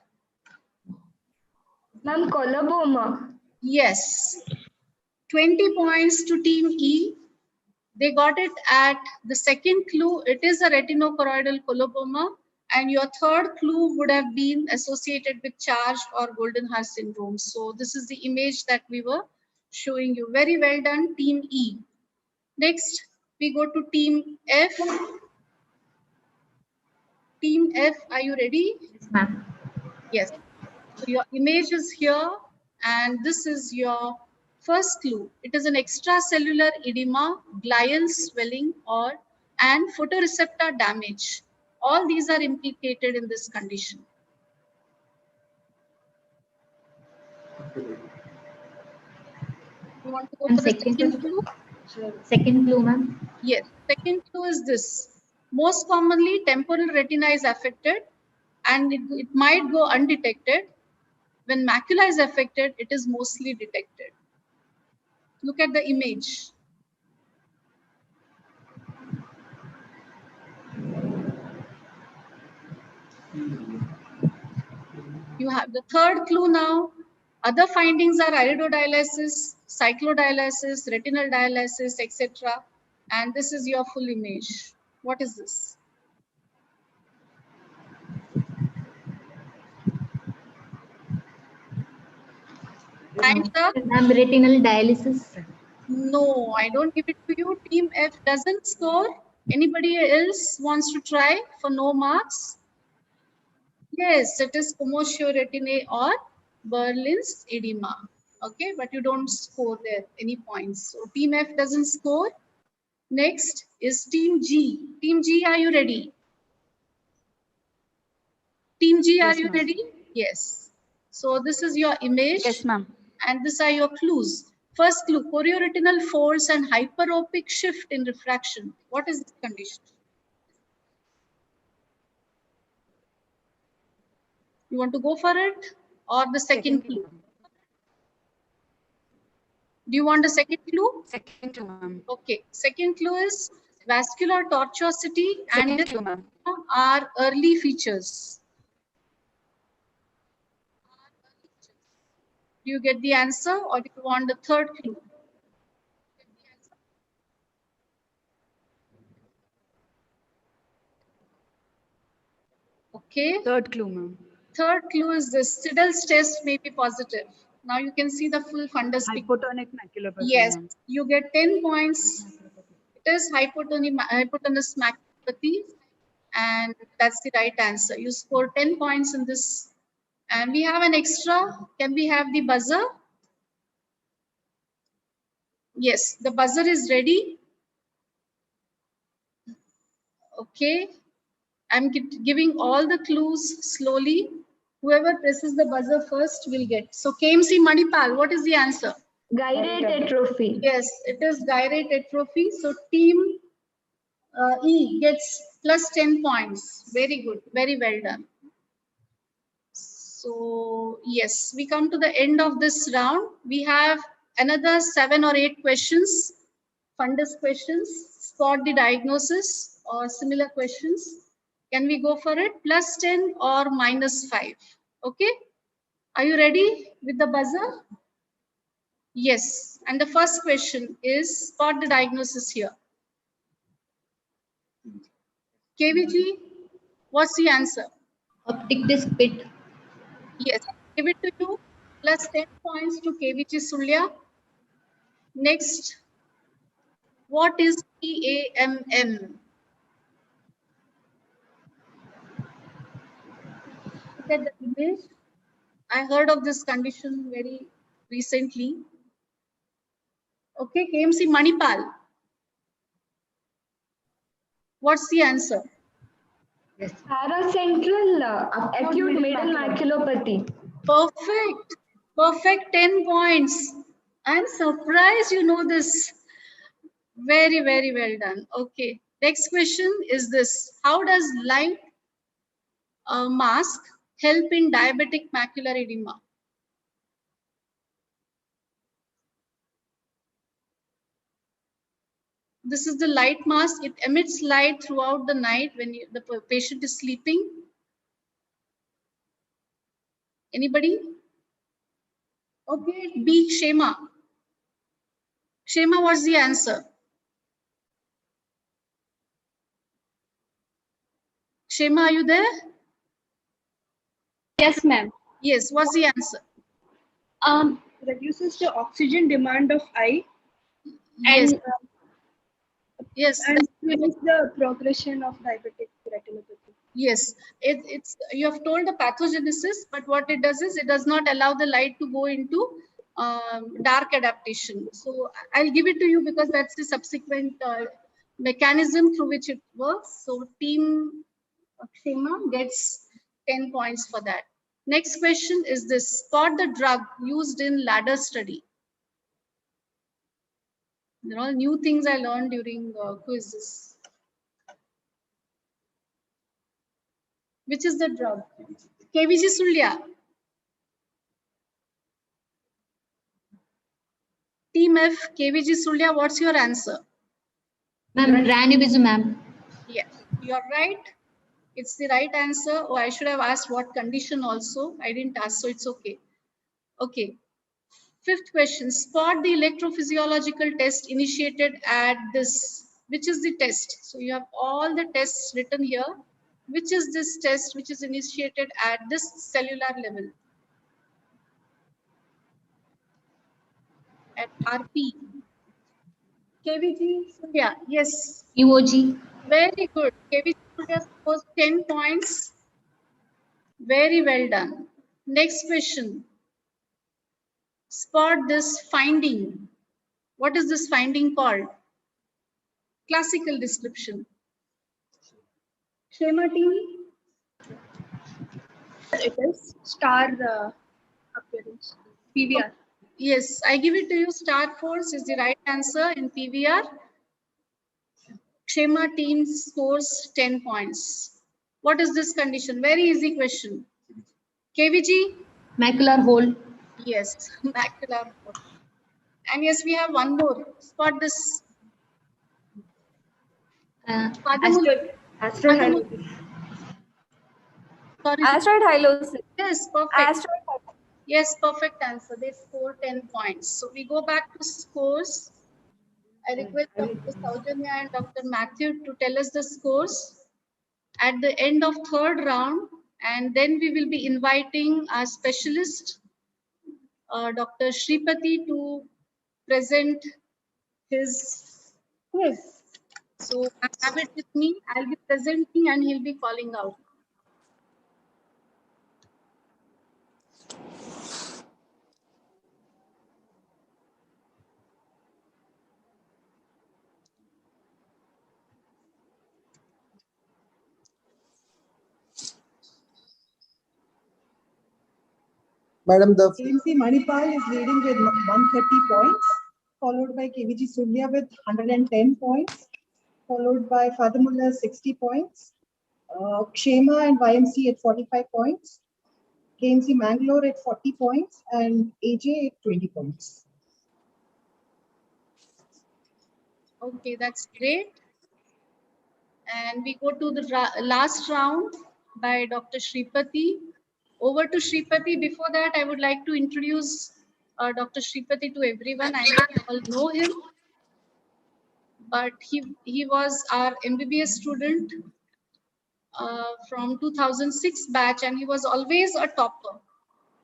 D: Ma'am, coloboma.
A: Yes. 20 points to team E. They got it at the second clue. It is a retinochoroidal coloboma. And your third clue would have been associated with charged or Goldenhar syndrome. So this is the image that we were showing you. Very well done, team E. Next, we go to team F. Team F, are you ready?
G: Yes, ma'am.
A: Yes. So your image is here, and this is your first clue. It is an extracellular edema, glial swelling, and photoreceptor damage. All these are implicated in this condition. You want to go for the second clue?
G: Second clue, ma'am.
A: Yes. Second clue is this. Most commonly, temporal retina is affected, and it might go undetected. When macula is affected, it is mostly detected. Look at the image. You have the third clue now. Other findings are iridodialysis, cyclodialysis, retinal dialysis, etc. And this is your full image. What is this? Time's up.
G: Ma'am, retinal dialysis.
A: No, I don't give it to you. Team F doesn't score. Anybody else wants to try for no marks? Yes, it is commotio retinae or Berlin's edema. Okay, but you don't score there any points. So team F doesn't score. Next is team G. Team G, are you ready? Team G, are you ready? Yes. So this is your image.
F: Yes, ma'am.
A: And these are your clues. First clue, chorioretinal folds and hyperopic shift in refraction. What is this condition? You want to go for it or the second clue? Do you want the second clue?
F: Second clue, ma'am.
A: Okay. Second clue is vascular tortuosity
F: Second
A: and
F: clue, ma'am.
A: are early features. Do you get the answer or do you want the third clue? Okay.
F: Third clue, ma'am.
A: Third clue is this. Siddle's test may be positive. Now you can see the full fundus picture.
F: Hypotonic maculopathy.
A: Yes,
F: ma'am.
A: you get 10 points. It is hypotonous maculopathy, and that's the right answer. You score 10 points in this. And we have an extra. Can we have the buzzer? Yes, the buzzer is ready. Okay. I'm giving all the clues slowly. Whoever presses the buzzer first will get. So KMC Manipal, what is the answer?
D: Gyrate atrophy.
A: Yes, it is gyrate atrophy. So team E gets plus 10 points. Very good. Very well done. So yes, we come to the end of this round. We have another 7 or 8 questions, fundus questions, spot the diagnosis or similar questions. Can we go for it? Plus 10 or minus 5. Okay. Are you ready with the buzzer? Yes. And the first question is spot the diagnosis here. KVG, what's the answer?
G: Optic disc pit.
A: Yes. Give it to you. Plus 10 points to KVG Sulya. Next. What is PAMM? Look at the image. I heard of this condition very recently. Okay, KMC Manipal. What's the answer?
G: Yes.
D: Paracentral acute middle maculopathy.
A: Perfect. Perfect. 10 points. I'm surprised you know this. Very, very well done. Okay. Next question is this. How does light mask help in diabetic macular edema? This is the light mask. It emits light throughout the night when the patient is sleeping. Anybody? Okay, B, Shema. Shema, what's the answer? Shema, are you there?
C: Yes, ma'am.
A: Yes, what's the answer?
K: Reduces the oxygen demand of eye.
A: Yes.
K: And,
A: yes.
K: And prevents the progression of diabetic retinopathy.
A: Yes, it's you have told the pathogenesis, but what it does is it does not allow the light to go into dark adaptation. So I'll give it to you because that's the subsequent mechanism through which it works. So team Shema gets 10 points for that. Next question is this: spot the drug used in ladder study. There are all new things I learned during quizzes. Which is the drug? KVG Sulya. Team F, KVG Sulya, what's your answer?
M: Ma'am, ranibizumab.
A: Yeah, you're right. It's the right answer. Oh, I should have asked what condition also. I didn't ask, so it's okay. Okay. Fifth question. Spot the electrophysiological test initiated at this. Which is the test? So you have all the tests written here. Which is this test which is initiated at this cellular level? At RP. KVG Surya, yes.
M: EOG.
A: Very good. KVG Surya scores 10 points. Very well done. Next question. Spot this finding. What is this finding called? Classical description. Shema team?
K: It is star appearance, PVR.
A: Yes, I give it to you. Star force is the right answer in PVR. Shema team scores 10 points. What is this condition? Very easy question. KVG?
M: Macular hole.
A: Yes, macular hole. And yes, we have one more. Spot this.
D: Asteroid hylosis.
A: Sorry.
J: Asteroid hylosis.
A: Yes, perfect.
J: Asteroid hylosis.
A: Yes, perfect answer. They score 10 points. So we go back to scores. I request Dr. Saujanya and Dr. Matthew to tell us the scores at the end of third round. And then we will be inviting our specialist, Dr. Shripati, to present his quiz. So I have it with me. I'll be presenting and he'll be calling out.
N: Madam, the
I: KMC Manipal is leading with 130 points, followed by KVG Surya with 110 points, followed by Fadamullah 60 points, Kshema and YMC at 45 points, KMC Mangalore at 40 points, and AJ at 20 points.
A: Okay, that's great. And we go to the last round by Dr. Shripati. Over to Shripati. Before that, I would like to introduce Dr. Shripati to everyone. I know you all know him, but he was our MBBS student from 2006 batch, and he was always a topper.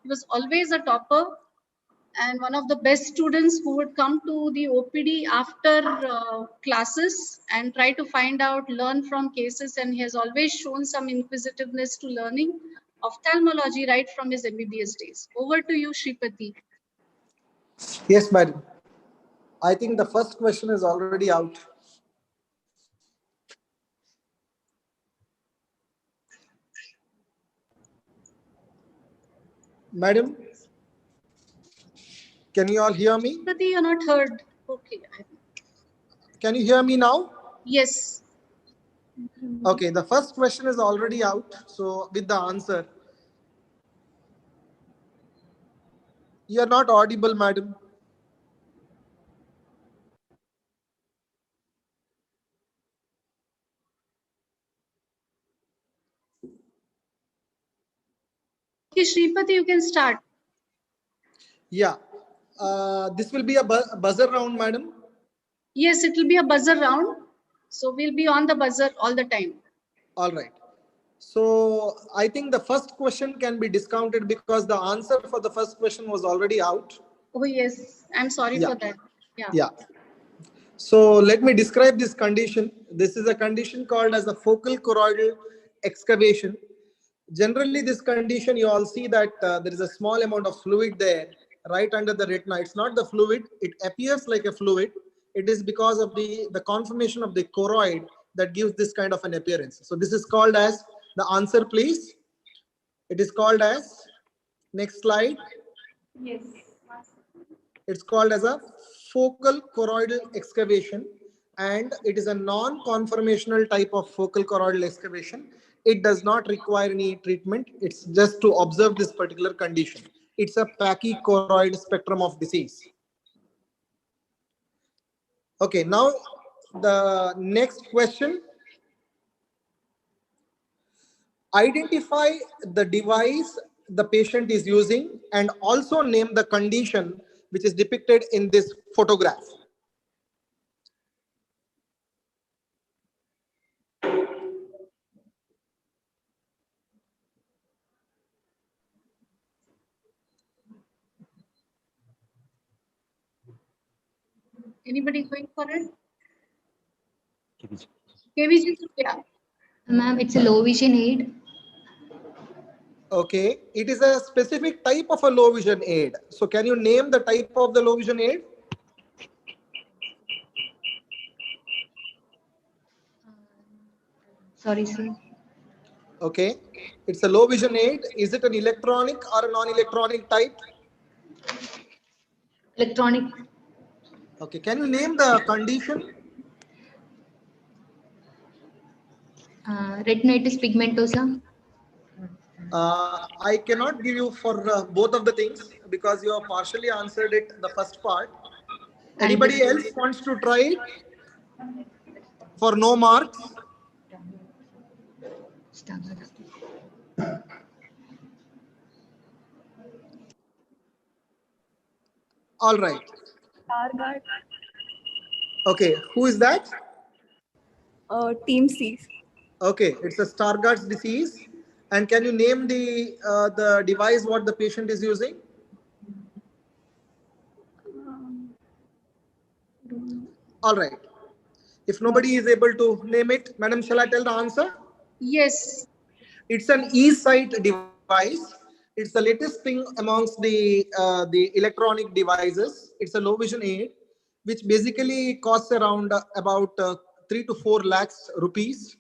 A: He was always a topper and one of the best students who would come to the OPD after classes and try to find out, learn from cases, and he has always shown some inquisitiveness to learning ophthalmology right from his MBBS days. Over to you, Shripati.
N: Yes, madam. I think the first question is already out. Madam, can you all hear me?
A: Shripati, you're not heard. Okay.
N: Can you hear me now?
A: Yes.
N: Okay, the first question is already out. So with the answer. You are not audible, madam.
A: Okay, Shripati, you can start.
N: Yeah. This will be a buzzer round, madam.
A: Yes, it will be a buzzer round. So we'll be on the buzzer all the time.
N: All right. So I think the first question can be discounted because the answer for the first question was already out.
A: Oh, yes. I'm sorry for that. Yeah.
N: Yeah. So let me describe this condition. This is a condition called as a focal choroidal excavation. Generally, this condition, you all see that there is a small amount of fluid there right under the retina. It's not the fluid. It appears like a fluid. It is because of the conformation of the choroid that gives this kind of an appearance. So this is called as, the answer please. It is called as, next slide.
A: Yes.
N: It's called as a focal choroidal excavation, and it is a non-conformational type of focal choroidal excavation. It does not require any treatment. It's just to observe this particular condition. It's a pachychoroid spectrum of disease. Okay, now the next question. Identify the device the patient is using and also name the condition which is depicted in this photograph.
A: Anybody going for it? KVG, yeah.
M: Ma'am, it's a low vision aid.
N: Okay, it is a specific type of a low vision aid. So can you name the type of the low vision aid?
M: Sorry, sir.
N: Okay, it's a low vision aid. Is it an electronic or a non-electronic type?
M: Electronic.
N: Okay, can you name the condition?
M: Retinitis pigmentosa.
N: I cannot give you for both of the things because you have partially answered it, the first part. Anybody else wants to try it? For no marks? All right.
K: Stargardt.
N: Okay, who is that?
J: Team C.
N: Okay, it's a Stargardt's disease. And can you name the device what the patient is using? All right. If nobody is able to name it, madam, shall I tell the answer?
A: Yes.
N: It's an e-sight device. It's the latest thing amongst the electronic devices. It's a low vision aid, which basically costs around about 3 to 4 lakhs rupees.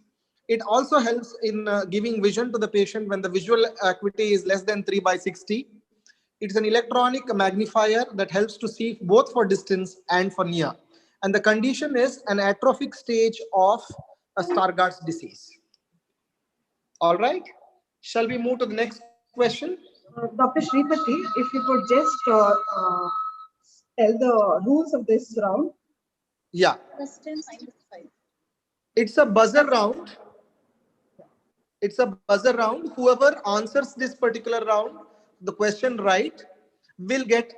N: It also helps in giving vision to the patient when the visual acuity is less than 3/60. It's an electronic magnifier that helps to see both for distance and for near. And the condition is an atrophic stage of a Stargardt's disease. All right. Shall we move to the next question?
I: Dr. Shripati, if you could just tell the rules of this round.
N: Yeah. It's a buzzer round. It's a buzzer round. Whoever answers this particular round, the question right, will get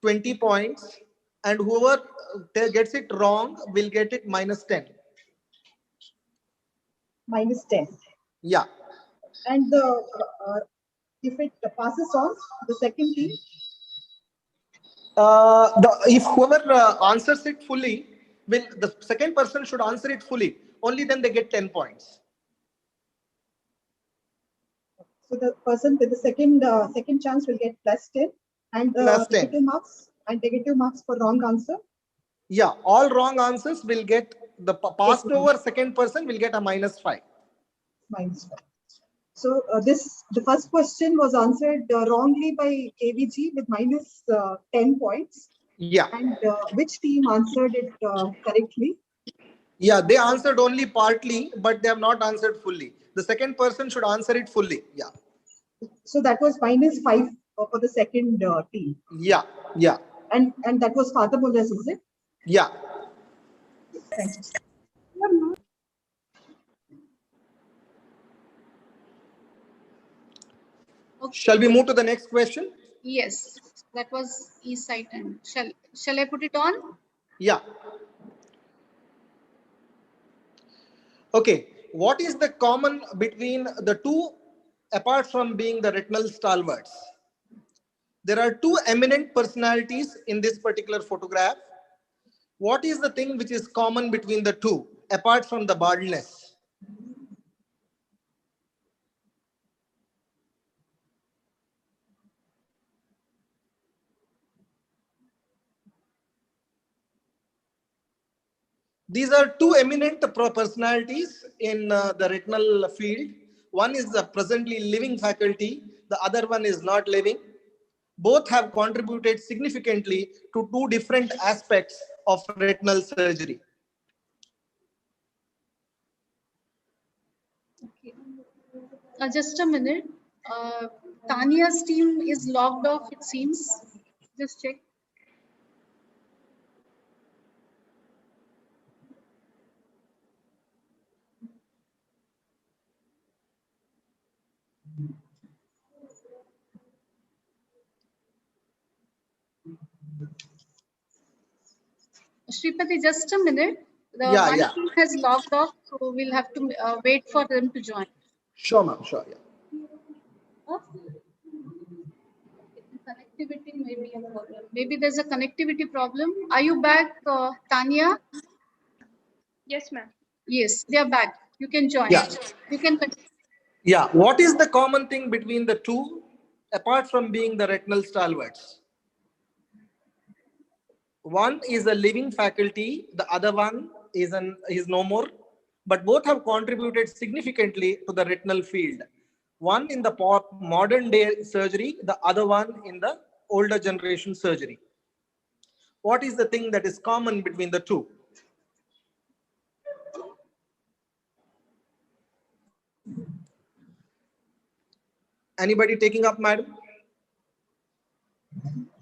N: 20 points. And whoever gets it wrong will get it -10.
I: -10.
N: Yeah.
I: And if it passes on, the second team?
N: If whoever answers it fully, the second person should answer it fully. Only then they get 10 points.
I: So the person with the second chance will get +10, and negative marks for wrong answer.
N: Yeah, all wrong answers will get, the passed over second person will get a -5.
I: -5. So the first question was answered wrongly by KVG with -10 points.
N: Yeah.
I: And which team answered it correctly?
N: Yeah, they answered only partly, but they have not answered fully. The second person should answer it fully. Yeah.
I: So that was -5 for the second team.
N: Yeah. Yeah.
I: And that was Father Bolas, is it?
N: Yeah.
I: Thank you.
A: Okay.
N: Shall we move to the next question?
A: Yes, that was east side. And shall I put it on?
N: Yeah. Okay. What is the common between the two, apart from being the retinal stalwarts? There are two eminent personalities in this particular photograph. What is the thing which is common between the two, apart from the baldness? These are two eminent personalities in the retinal field. One is the presently living faculty, the other one is not living. Both have contributed significantly to two different aspects of retinal surgery.
A: Okay. Just a minute. Tanya's team is logged off, it seems. Just check. Shripati, just a minute. The one team has logged off, so we'll have to wait for them to join.
N: Sure, ma'am. Sure, yeah.
A: Connectivity may be a problem. Maybe there's a connectivity problem. Are you back, Tanya?
J: Yes, ma'am.
A: Yes, they are back. You can join.
N: Yeah.
A: You can continue.
N: Yeah. What is the common thing between the two, apart from being the retinal stalwarts? One is a living faculty, the other one is no more, but both have contributed significantly to the retinal field. One in the modern day surgery, the other one in the older generation surgery. What is the thing that is common between the two? Anybody taking up, madam?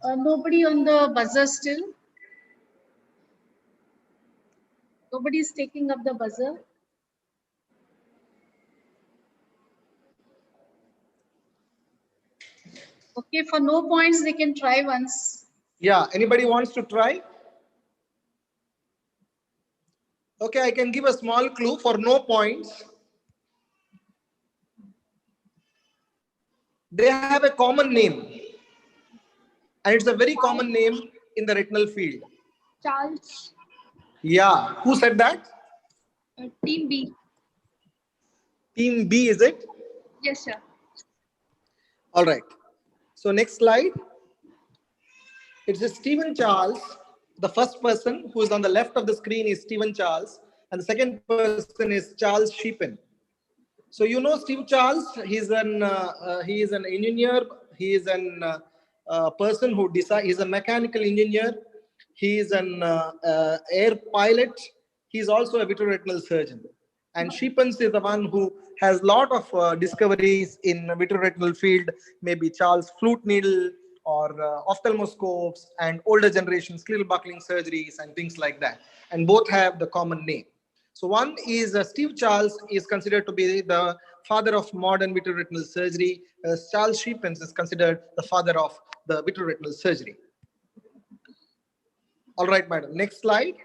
A: Nobody on the buzzer still. Nobody is taking up the buzzer. Okay, for no points, they can try once.
N: Yeah, anybody wants to try? Okay, I can give a small clue for no points. They have a common name. And it's a very common name in the retinal field.
J: Charles.
N: Yeah, who said that?
J: Team B.
N: Team B, is it?
J: Yes, sir.
N: All right. So next slide. It's a Stephen Charles. The first person who is on the left of the screen is Stephen Charles. And the second person is Charles Sheepan. So you know Steve Charles, he is an engineer. He is an person who he's a mechanical engineer. He is an air pilot. He is also a vitreoretinal surgeon. And Sheepans is the one who has a lot of discoveries in vitreoretinal field, maybe Charles flute needle or ophthalmoscopes and older generation scleral buckling surgeries and things like that. And both have the common name. So one is Steve Charles is considered to be the father of modern vitreoretinal surgery. Charles Sheepans is considered the father of the vitreoretinal surgery. All right, madam. Next slide.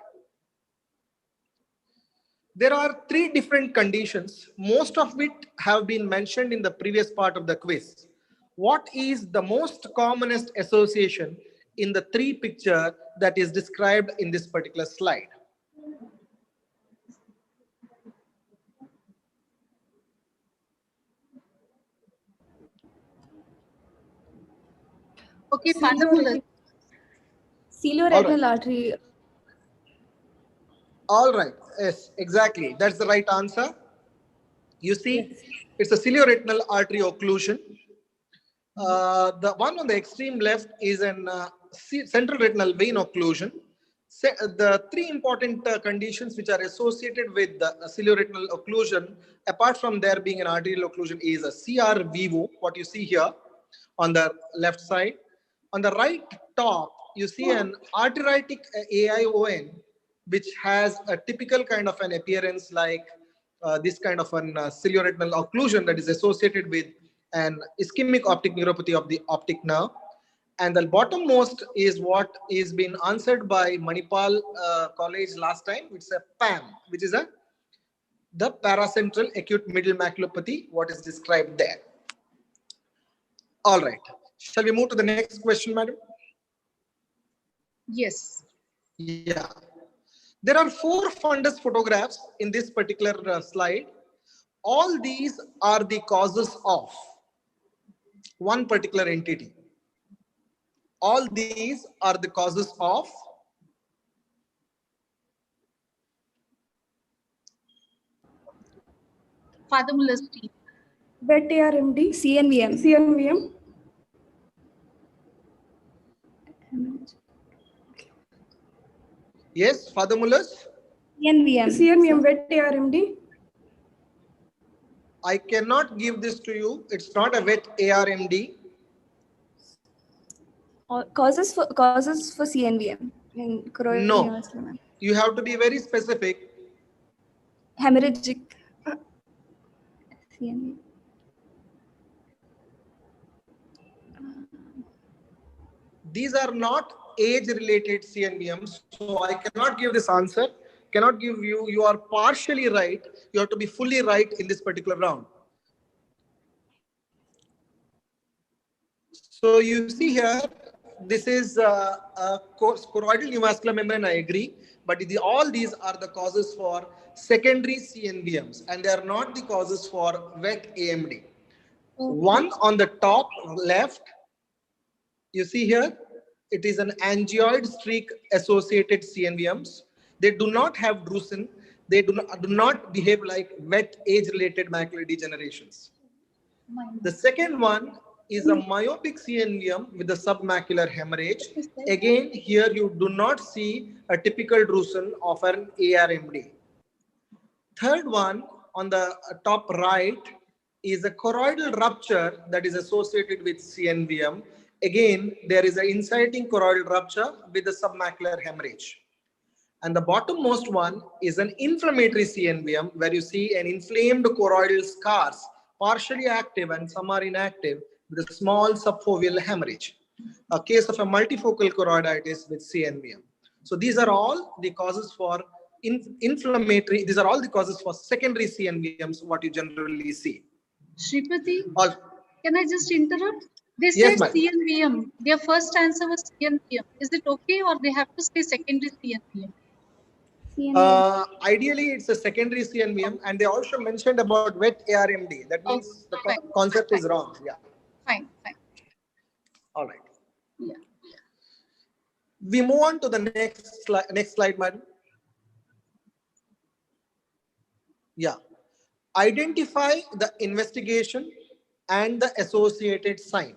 N: There are three different conditions, most of which have been mentioned in the previous part of the quiz. What is the most commonest association in the three pictures that is described in this particular slide?
A: Okay, Father.
K: Coeloretinal artery.
N: All right. Yes, exactly. That's the right answer. You see, it's a cilioretinal artery occlusion. The one on the extreme left is an central retinal vein occlusion. The three important conditions which are associated with the ciliaretinal occlusion, apart from there being an arterial occlusion, is a CR-VO, what you see here on the left side. On the right top, you see an arteritic AION, which has a typical kind of an appearance like this kind of an ciliaretinal occlusion that is associated with an ischemic optic neuropathy of the optic nerve. And the bottommost is what is being answered by Manipal College last time. It's a PAM, which is the paracentral acute middle maculopathy, what is described there. All right. Shall we move to the next question, madam?
A: Yes.
N: Yeah. There are 4 fundus photographs in this particular slide. All these are the causes of one particular entity. All these are the causes of
A: Father Muller's team.
K: Wet ARMD. CNVM. CNVM.
N: Yes, Father Muller's?
K: CNVM. CNVM. Wet ARMD.
N: I cannot give this to you. It's not a wet ARMD.
K: Causes for CNVM.
N: No, you have to be very specific.
K: Hemorrhagic. CNVM.
N: These are not age-related CNVMs, so I cannot give this answer. Cannot give you. You are partially right. You have to be fully right in this particular round. So you see here, this is a choroidal neovascular membrane, I agree, but all these are the causes for secondary CNVMs, and they are not the causes for wet AMD. Okay. One on the top left, you see here, it is an angioid streak associated CNVMs. They do not have drusen. They do not behave like wet age-related macular degenerations. The second one is a myopic CNVM with a submacular hemorrhage. Again, here you do not see a typical drusen of an ARMD. Third one on the top right is a choroidal rupture that is associated with CNVM. Again, there is an inciting choroidal rupture with a submacular hemorrhage. And the bottommost one is an inflammatory CNVM where you see an inflamed choroidal scars, partially active and some are inactive, with a small subfoveal hemorrhage. A case of a multifocal choroiditis with CNVM. So these are all the causes for inflammatory, these are all the causes for secondary CNVMs, what you generally see.
A: Shripati, can I just interrupt? They
N: yes,
A: said CNVM. Their first answer was CNVM. Is it okay, or they have to say secondary CNVM?
N: Ideally, it's a secondary CNVM, and they also mentioned about wet ARMD. That means the concept is wrong. Yeah.
A: Fine.
N: All right.
A: Yeah.
N: We move on to the next slide, madam. Yeah. Identify the investigation and the associated sign.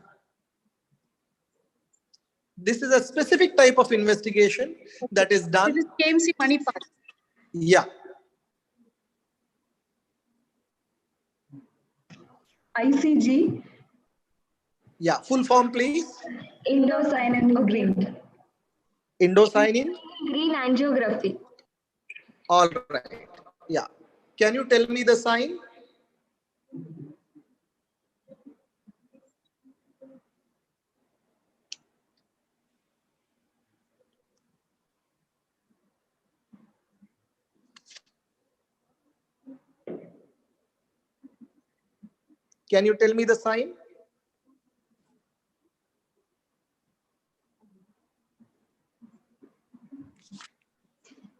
N: This is a specific type of investigation that is done.
A: This is KMC Manipal.
N: Yeah.
H: ICG.
N: Yeah, full form, please.
D: Indocyanine green.
N: Indocyanine?
D: Green angiography.
N: All right. Yeah. Can you tell me the sign? Can you tell me the sign?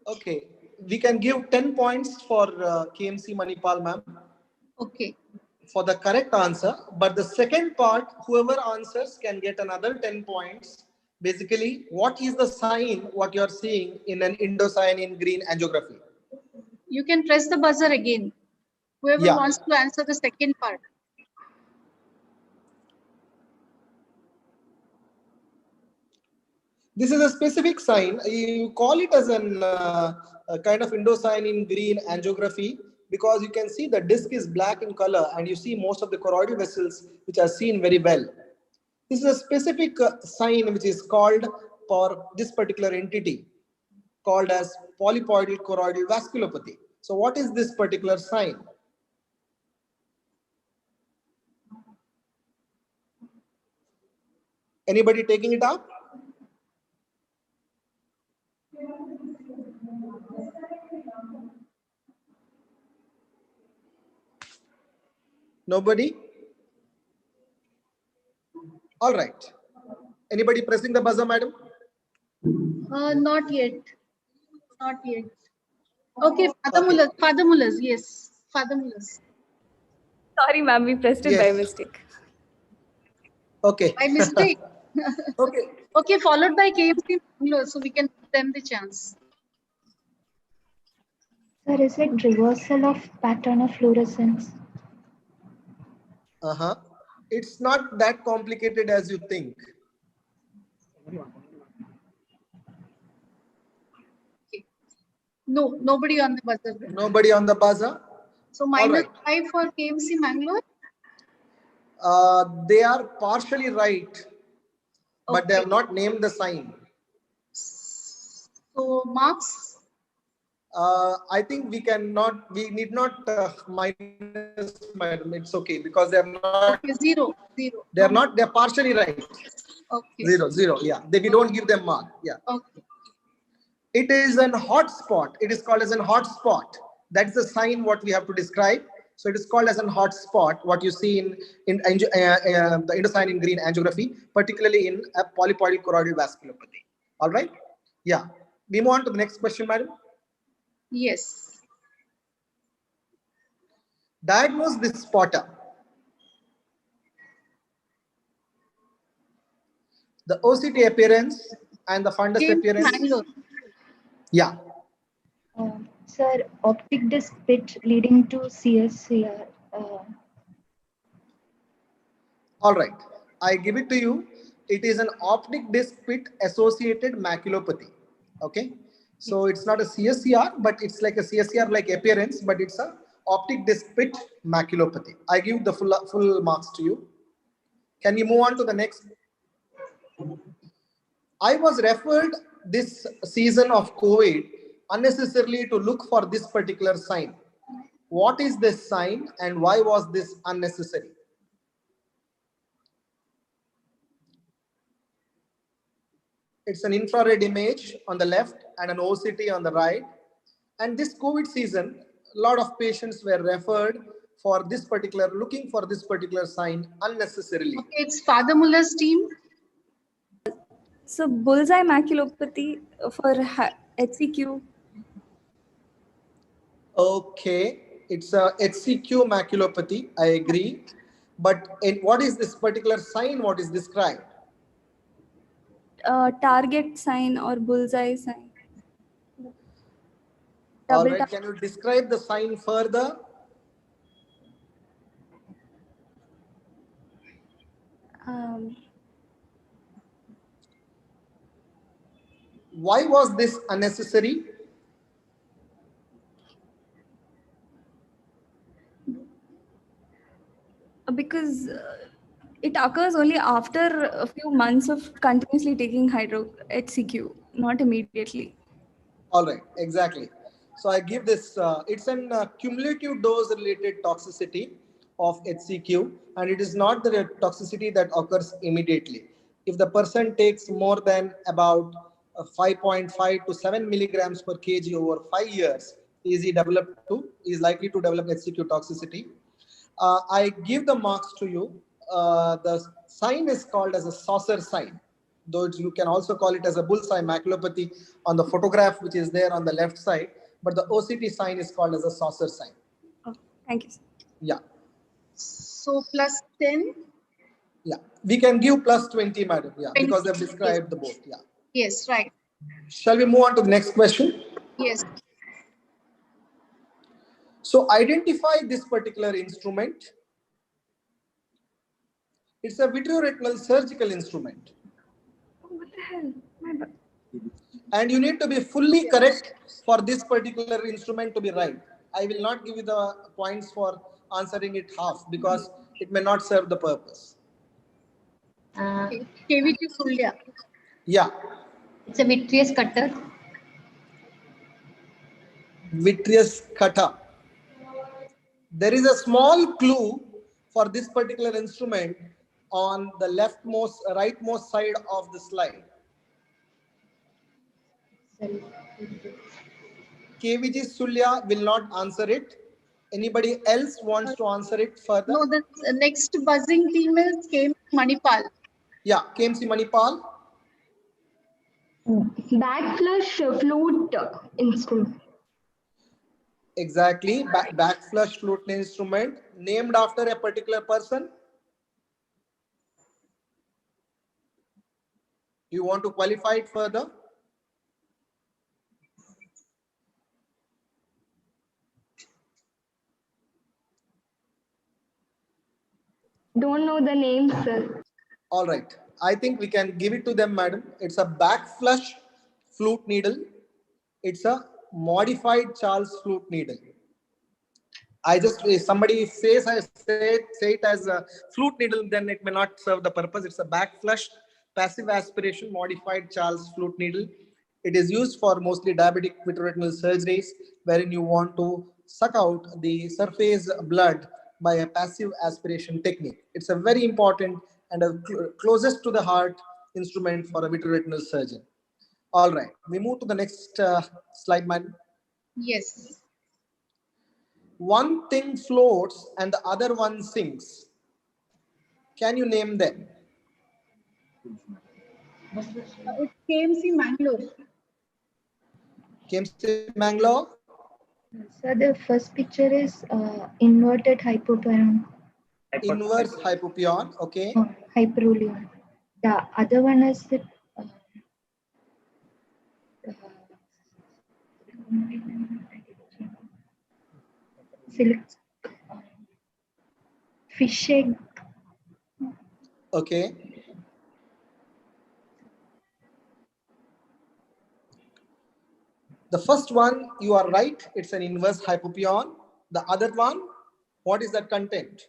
N: Okay, we can give 10 points for KMC Manipal, ma'am.
A: Okay.
N: For the correct answer, but the second part, whoever answers can get another 10 points. Basically, what is the sign, what you are seeing in an indocyanine green angiography?
A: You can press the buzzer again. Whoever wants to answer the second part.
N: This is a specific sign. You call it as an a kind of indocyanine in green angiography because you can see the disc is black in color and you see most of the choroidal vessels which are seen very well. This is a specific sign which is called for this particular entity called as polypoidal choroidal vasculopathy. So what is this particular sign? Anybody taking it up? Nobody? All right. Anybody pressing the buzzer, madam?
A: Not yet. Not yet. Okay, Father Mullers. Father Mullers, yes. Father Mullers.
K: Sorry, ma'am, we pressed it by mistake.
N: Okay.
A: By mistake.
N: Okay.
A: Okay, followed by KFC Bangalore, so we can give them the chance.
G: Sir, is it reversal of pattern of fluorescence?
N: It's not that complicated as you think.
A: Okay. No, nobody on the buzzer.
N: Nobody on the buzzer.
A: So -5 for KMC Mangalore.
N: They are partially right, but they have not named the sign.
A: So marks.
N: I think we need not minus, madam. It's okay because they are not.
A: Okay, zero.
N: They are not. They are partially right.
A: Okay.
N: 0. Yeah. We don't give them mark. Yeah.
A: Okay.
N: It is an hot spot. It is called as an hot spot. That's the sign what we have to describe. So it is called as an hot spot. What you see in the indocyanine in green angiography, particularly in a polypoidal choroidal vasculopathy. All right. Yeah. We move on to the next question, madam.
A: Yes.
N: Diagnose this spotter. The OCT appearance and the fundus appearance.
A: Mangalore.
N: Yeah.
G: Sir, optic disc pit leading to CSCR.
N: All right. I give it to you. It is an optic disc pit associated maculopathy. Okay. So it's not a CSCR, but it's like a CSCR like appearance, but it's a optic disc pit maculopathy. I give the full marks to you. Can you move on to the next? I was referred this season of COVID unnecessarily to look for this particular sign. What is this sign and why was this unnecessary? It's an infrared image on the left and an OCT on the right. And this COVID season, a lot of patients were referred for this particular, looking for this particular sign unnecessarily.
A: Okay, it's Father Muller's team.
K: So bullseye maculopathy for HCQ.
N: Okay, it's a HCQ maculopathy, I agree. But what is this particular sign, what is described?
K: Target sign or bullseye sign.
N: All right, can you describe the sign further? Why was this unnecessary?
K: Because it occurs only after a few months of continuously taking HCQ, not immediately.
N: All right, exactly. So I give this, it's an cumulative dose related toxicity of HCQ, and it is not the toxicity that occurs immediately. If the person takes more than about 5.5 to 7 milligrams per kg over 5 years, is likely to develop HCQ toxicity. I give the marks to you. The sign is called as a saucer sign, though you can also call it as a bullseye maculopathy on the photograph which is there on the left side, but the OCT sign is called as a saucer sign.
K: Oh, thank you, sir.
N: Yeah.
A: So plus 10?
N: Yeah, we can give plus 20, madam. Yeah, because they've described the both. Yeah.
A: Yes, right.
N: Shall we move on to the next question?
A: Yes.
N: So identify this particular instrument. It's a vitreoretinal surgical instrument.
K: Oh, what the hell?
N: And you need to be fully correct for this particular instrument to be right. I will not give you the points for answering it half because it may not serve the purpose.
A: KVG Sulya.
N: Yeah.
M: It's a vitreous cutter.
N: Vitreous cutter. There is a small clue for this particular instrument on the rightmost side of the slide. KVG Sulya will not answer it. Anybody else wants to answer it further?
A: No, the next buzzing team is KMC Manipal.
N: Yeah, KMC Manipal.
D: Backflush flute instrument.
N: Exactly, backflush flute instrument named after a particular person. You want to qualify it further?
D: Don't know the name, sir.
N: All right. I think we can give it to them, madam. It's a backflush flute needle. It's a modified Charles flute needle. If somebody says say it as a flute needle, then it may not serve the purpose. It's a backflush passive aspiration modified Charles flute needle. It is used for mostly diabetic vitreoretinal surgeries, wherein you want to suck out the surface blood by a passive aspiration technique. It's a very important and a closest to the heart instrument for a vitreoretinal surgeon. All right, we move to the next slide, madam.
A: Yes.
N: One thing floats and the other one sinks. Can you name them?
A: It's KMC Mangalore.
N: KMC Mangalore?
G: So the first picture is inverted hypopyon.
N: Inverse hypopyon, okay.
G: Hyperolion. The other one is the fish egg.
N: Okay. The first one, you are right. It's an inverse hypopyon. The other one, what is that content?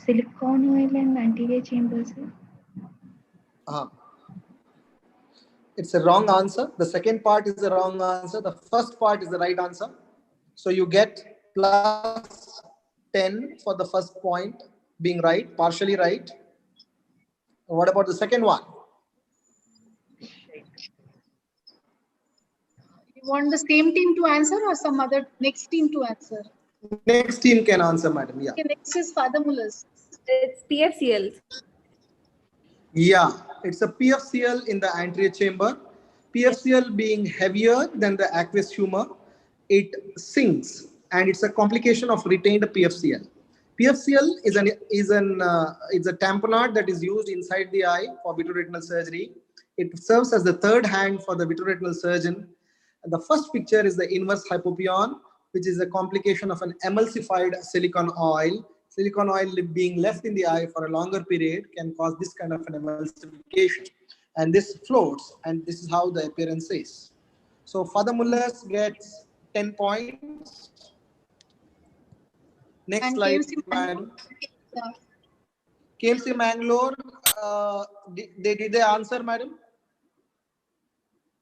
G: Silicone oil and anterior chambers.
N: It's a wrong answer. The second part is the wrong answer. The first part is the right answer. So you get plus 10 for the first point being right, partially right. What about the second one?
A: You want the same team to answer or some other next team to answer?
N: Next team can answer, madam. Yeah.
A: Okay, next is Father Muller's.
K: It's PFCL.
N: Yeah, it's a PFCL in the anterior chamber. PFCL being heavier than the aqueous humor, it sinks, and it's a complication of retained PFCL. PFCL is a tamponade that is used inside the eye for vitreoretinal surgery. It serves as the third hand for the vitreoretinal surgeon. And the first picture is the inverse hypopyon, which is a complication of an emulsified silicone oil. Silicone oil being left in the eye for a longer period can cause this kind of an emulsification. And this floats, and this is how the appearance is. So Father Mullers gets 10 points. Next and slide, madam. KMC Mangalore, did they answer, madam?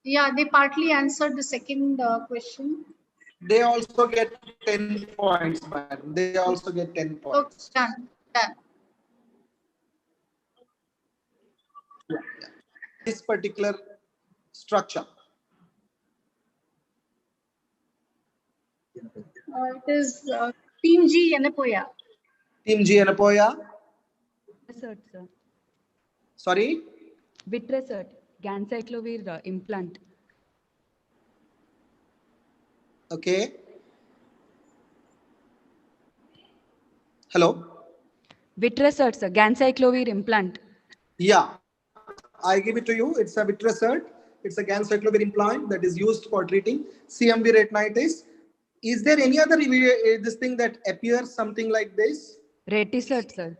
A: Yeah, they partly answered the second question.
N: They also get 10 points, madam. They also get 10 points.
A: Okay, done.
N: This particular structure.
A: It is Team G Yenapoya.
N: Team G Yenapoya.
F: Sir.
N: Sorry?
F: Vitresert, Ganciclovir implant.
N: Okay. Hello?
F: Vitresert, sir, Ganciclovir implant.
N: Yeah, I give it to you. It's a Vitresert. It's a Ganciclovir implant that is used for treating CMV retinitis. Is there any other this thing that appears something like this?
F: Retisert, sir.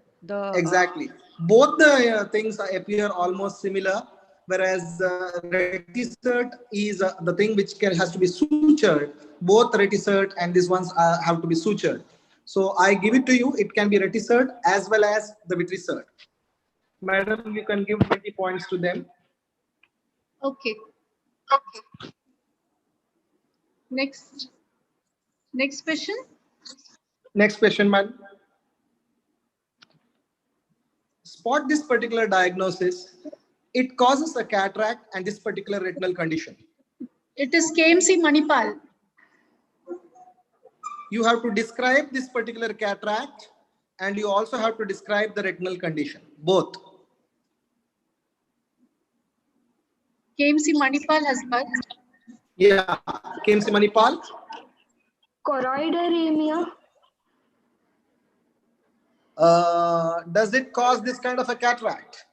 N: Exactly. Both the things appear almost similar, whereas retisert is the thing which has to be sutured. Both retisert and these ones have to be sutured. So I give it to you. It can be retisert as well as the vitrisert. Madam, you can give 20 points to them.
A: Okay. Next question.
N: Next question, madam. Spot this particular diagnosis. It causes a cataract and this particular retinal condition.
A: It is KMC Manipal.
N: You have to describe this particular cataract and you also have to describe the retinal condition, both.
A: KMC Manipal has got.
N: Yeah, KMC Manipal.
D: Choroideremia.
N: Does it cause this kind of a cataract?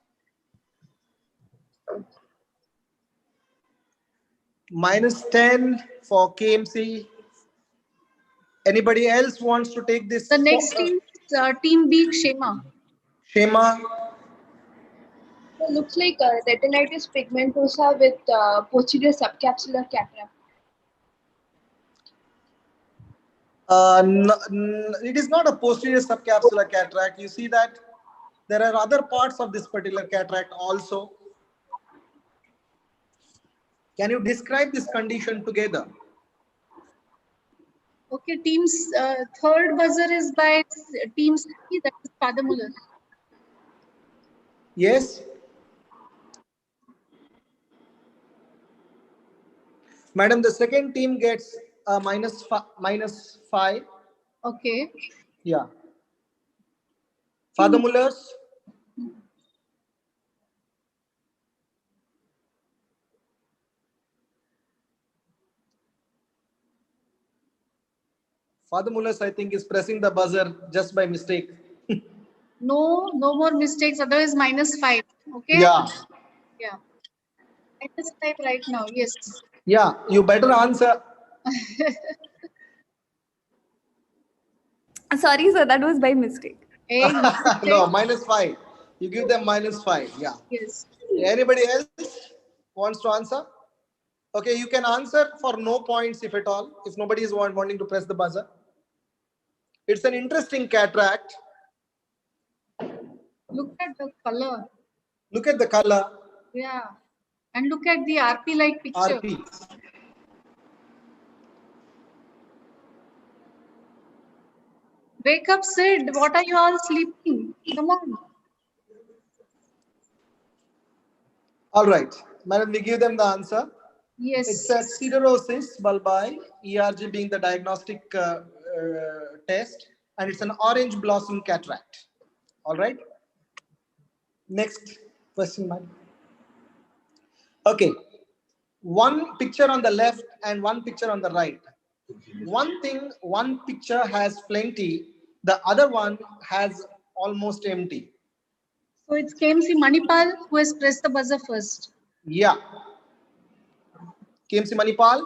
N: -10 for KMC. Anybody else wants to take this?
A: The next team, team B, Shema.
N: Shema.
J: It looks like retinitis pigmentosa with posterior subcapsular cataract.
N: It is not a posterior subcapsular cataract. You see that there are other parts of this particular cataract also. Can you describe this condition together?
A: Okay, team's third buzzer is by team C, that is Father Muller.
N: Yes. Madam, the second team gets -5.
A: Okay.
N: Yeah. Father Muller's. Father Muller's, I think, is pressing the buzzer just by mistake.
A: No more mistakes, otherwise -5. Okay?
N: Yeah.
A: Yeah. -5 right now, yes.
N: Yeah, you better answer.
K: Sorry, sir, that was by mistake.
A: Hey,
N: no, -5. You give them -5. Yeah.
A: Yes.
N: Anybody else wants to answer? Okay, you can answer for no points if at all, if nobody is wanting to press the buzzer. It's an interesting cataract.
A: Look at the color.
N: Look at the color.
A: Yeah. And look at the RP-like picture.
N: RP.
A: Wake up, Sid. What are you all sleeping? Come on.
N: All right. Madam, we give them the answer.
A: Yes.
N: It's a siderosis bulbi, ERG being the diagnostic test, and it's an orange blossom cataract. All right. Next question, madam. Okay. One picture on the left and one picture on the right. One picture has plenty, the other one has almost empty.
A: So it's KMC Manipal who has pressed the buzzer first.
N: Yeah. KMC Manipal.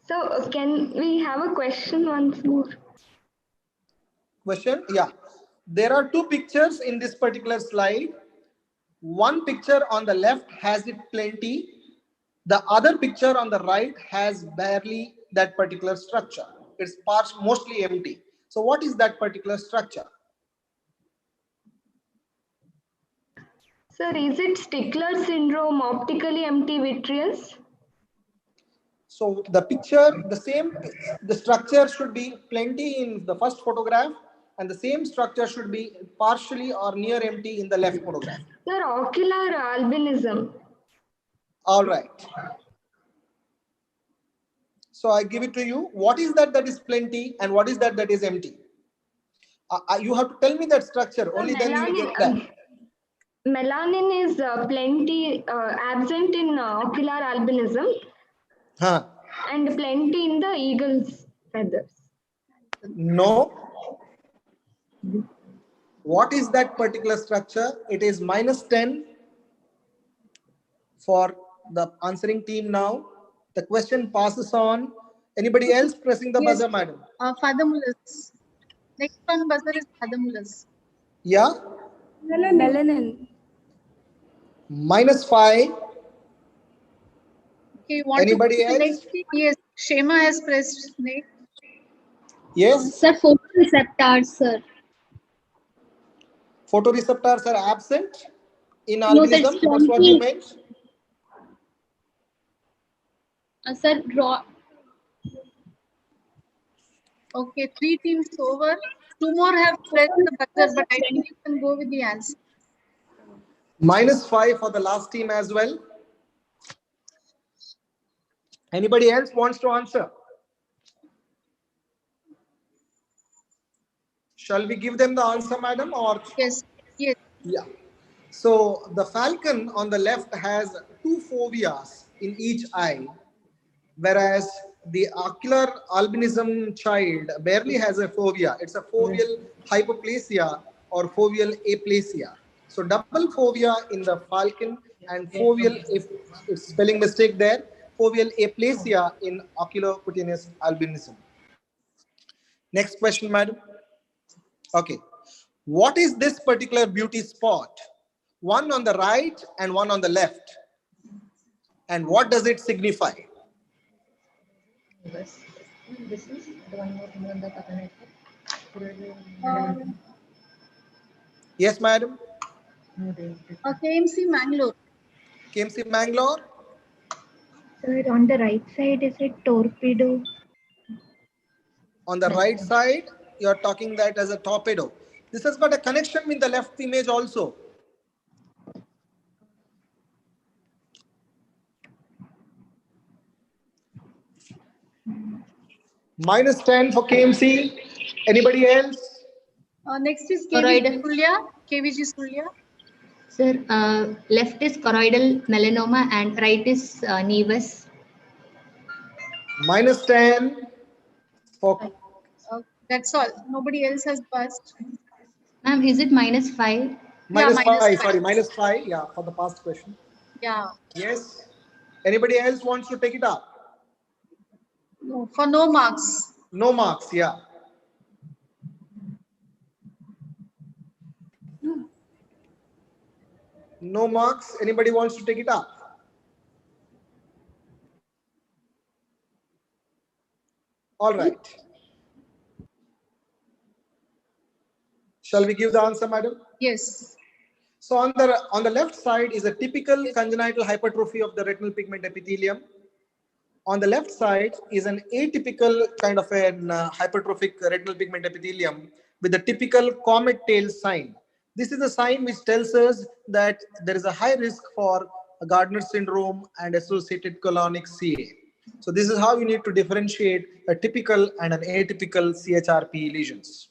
D: So can we have a question once more?
N: Question? Yeah. There are two pictures in this particular slide. One picture on the left has it plenty. The other picture on the right has barely that particular structure. It's mostly empty. So what is that particular structure?
D: Sir, is it Stickler syndrome, optically empty vitreous?
N: So the picture, the structure should be plenty in the first photograph, and the same structure should be partially or near empty in the left photograph.
D: Sir, ocular albinism.
N: All right. So I give it to you. What is that is plenty and what is that is empty? You have to tell me that structure. Only then you will get that.
D: Melanin is plenty absent in ocular albinism.
N: Huh.
D: And plenty in the eagle's feathers.
N: No. What is that particular structure? It is -10 for the answering team now. The question passes on. Anybody else pressing the buzzer, madam?
A: Fathamulus. Next one buzzer is Fathamulus.
N: Yeah?
K: Melanin.
N: -5.
A: Okay, want
N: Anybody
A: to
N: else?
A: next? Yes, Shema has pressed next.
N: Yes?
C: Sir, photoreceptors, sir.
N: Photoreceptors are absent in
C: No, sir,
N: albinism.
C: it's
N: That's what you meant?
C: Sir, raw.
A: Okay, 3 teams over. 2 more have pressed the buzzer, but I think you can go with the answer.
N: -5 for the last team as well. Anybody else wants to answer? Shall we give them the answer, madam? Or
A: yes, yes.
N: Yeah. So the falcon on the left has 2 foveas in each eye, whereas the ocular albinism child barely has a fovea. It's a foveal hypoplasia or foveal aplasia. So double fovea in the falcon and foveal, if it's spelling mistake there, foveal aplasia in oculocutaneous albinism. Next question, madam. Okay. What is this particular beauty spot? One on the right and one on the left. And what does it signify?
M: This is the one more thing on the
N: Yes, madam.
A: KMC Mangalore.
N: KMC Mangalore.
G: Sir, on the right side, is it torpedo?
N: On the right side, you're talking that as a torpedo. This has got a connection with the left image also. -10 for KMC. Anybody else?
A: Next is
M: Choroidal.
A: KVG Surya.
M: Sir, left is choroidal melanoma and right is nevus.
N: -10 for.
A: That's all. Nobody else has passed.
M: Ma'am, is it -5?
N: -5. Sorry, -5. Yeah, for the past question.
A: Yeah.
N: Yes. Anybody else wants to take it up?
A: No, for no marks.
N: No marks. Yeah. No marks. Anybody wants to take it up? All right. Shall we give the answer, madam?
A: Yes.
N: So on the left side is a typical congenital hypertrophy of the retinal pigment epithelium. On the left side is an atypical kind of an hypertrophic retinal pigment epithelium with the typical comet tail sign. This is a sign which tells us that there is a high risk for a Gardner syndrome and associated colonic CA. So this is how you need to differentiate a typical and an atypical CHRP lesions.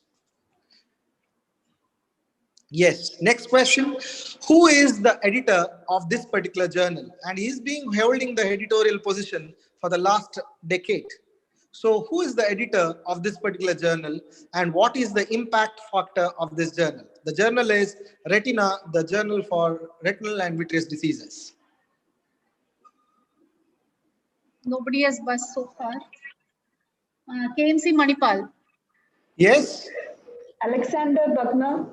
N: Yes. Next question. Who is the editor of this particular journal? And he's been holding the editorial position for the last decade. So who is the editor of this particular journal and what is the impact factor of this journal? The journal is Retina, the Journal for Retinal and Vitreous Diseases.
A: Nobody has buzzed so far. KMC Manipal.
N: Yes.
H: Alexander Buckner.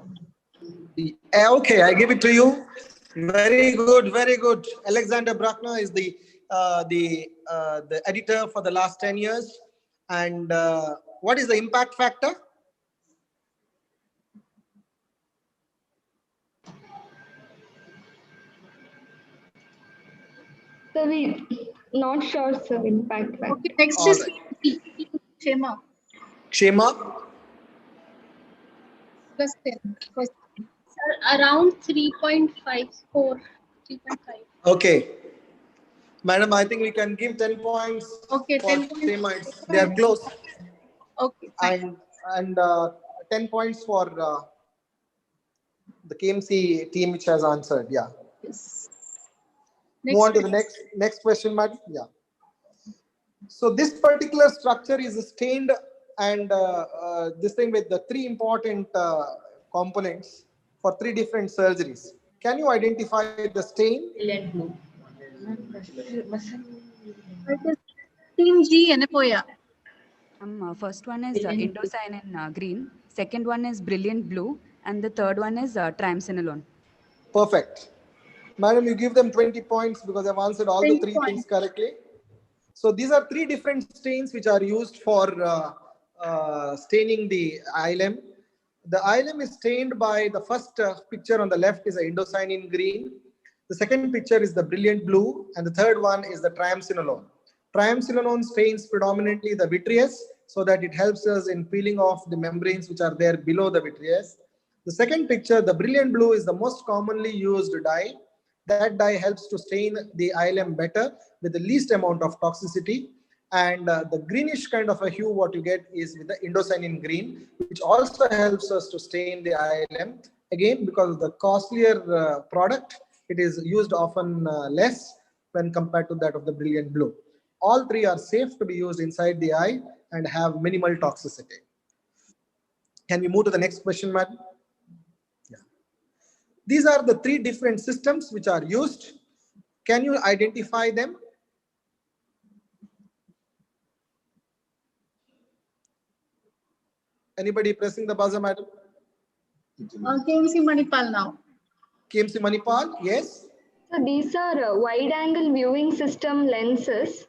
N: Okay, I give it to you. Very good, very good. Alexander Bruckner is the editor for the last 10 years. And what is the impact factor?
D: So we not sure, sir, impact factor.
A: Okay, next
N: All
A: is
N: right.
A: Shema.
N: Shema?
A: +10.
C: Sir, around 3.5 score. 3.5.
N: Okay. Madam, I think we can give 10 points.
A: Okay,
N: for
A: 10 points.
N: Shema. They are close.
A: Okay. Fine.
N: And 10 points for the KMC team which has answered. Yeah.
A: Yes.
N: Move on to the next question, madam. Yeah. So this particular structure is stained and this thing with the 3 important components for 3 different surgeries. Can you identify the stain?
A: Team G, Anepoya.
F: First one is indocyanine green. Second one is brilliant blue. And the third one is triamcinolone.
N: Perfect. Madam, you give them 20 points because I've answered all the three things correctly. So these are three different stains which are used for staining the ILM. The ILM is stained by the first picture on the left is an indocyanine green. The second picture is the brilliant blue. And the third one is the triamcinolone. Triamcinolone stains predominantly the vitreous so that it helps us in peeling off the membranes which are there below the vitreous. The second picture, the brilliant blue, is the most commonly used dye. That dye helps to stain the ILM better with the least amount of toxicity. And the greenish kind of a hue what you get is with the indocyanine green, which also helps us to stain the ILM. Again, because of the costlier product, it is used often less when compared to that of the brilliant blue. All three are safe to be used inside the eye and have minimal toxicity. Can we move to the next question, madam? Yeah. These are the three different systems which are used. Can you identify them? Anybody pressing the buzzer, madam?
A: KMC Manipal now.
N: KMC Manipal, yes.
D: So these are wide-angle viewing system lenses.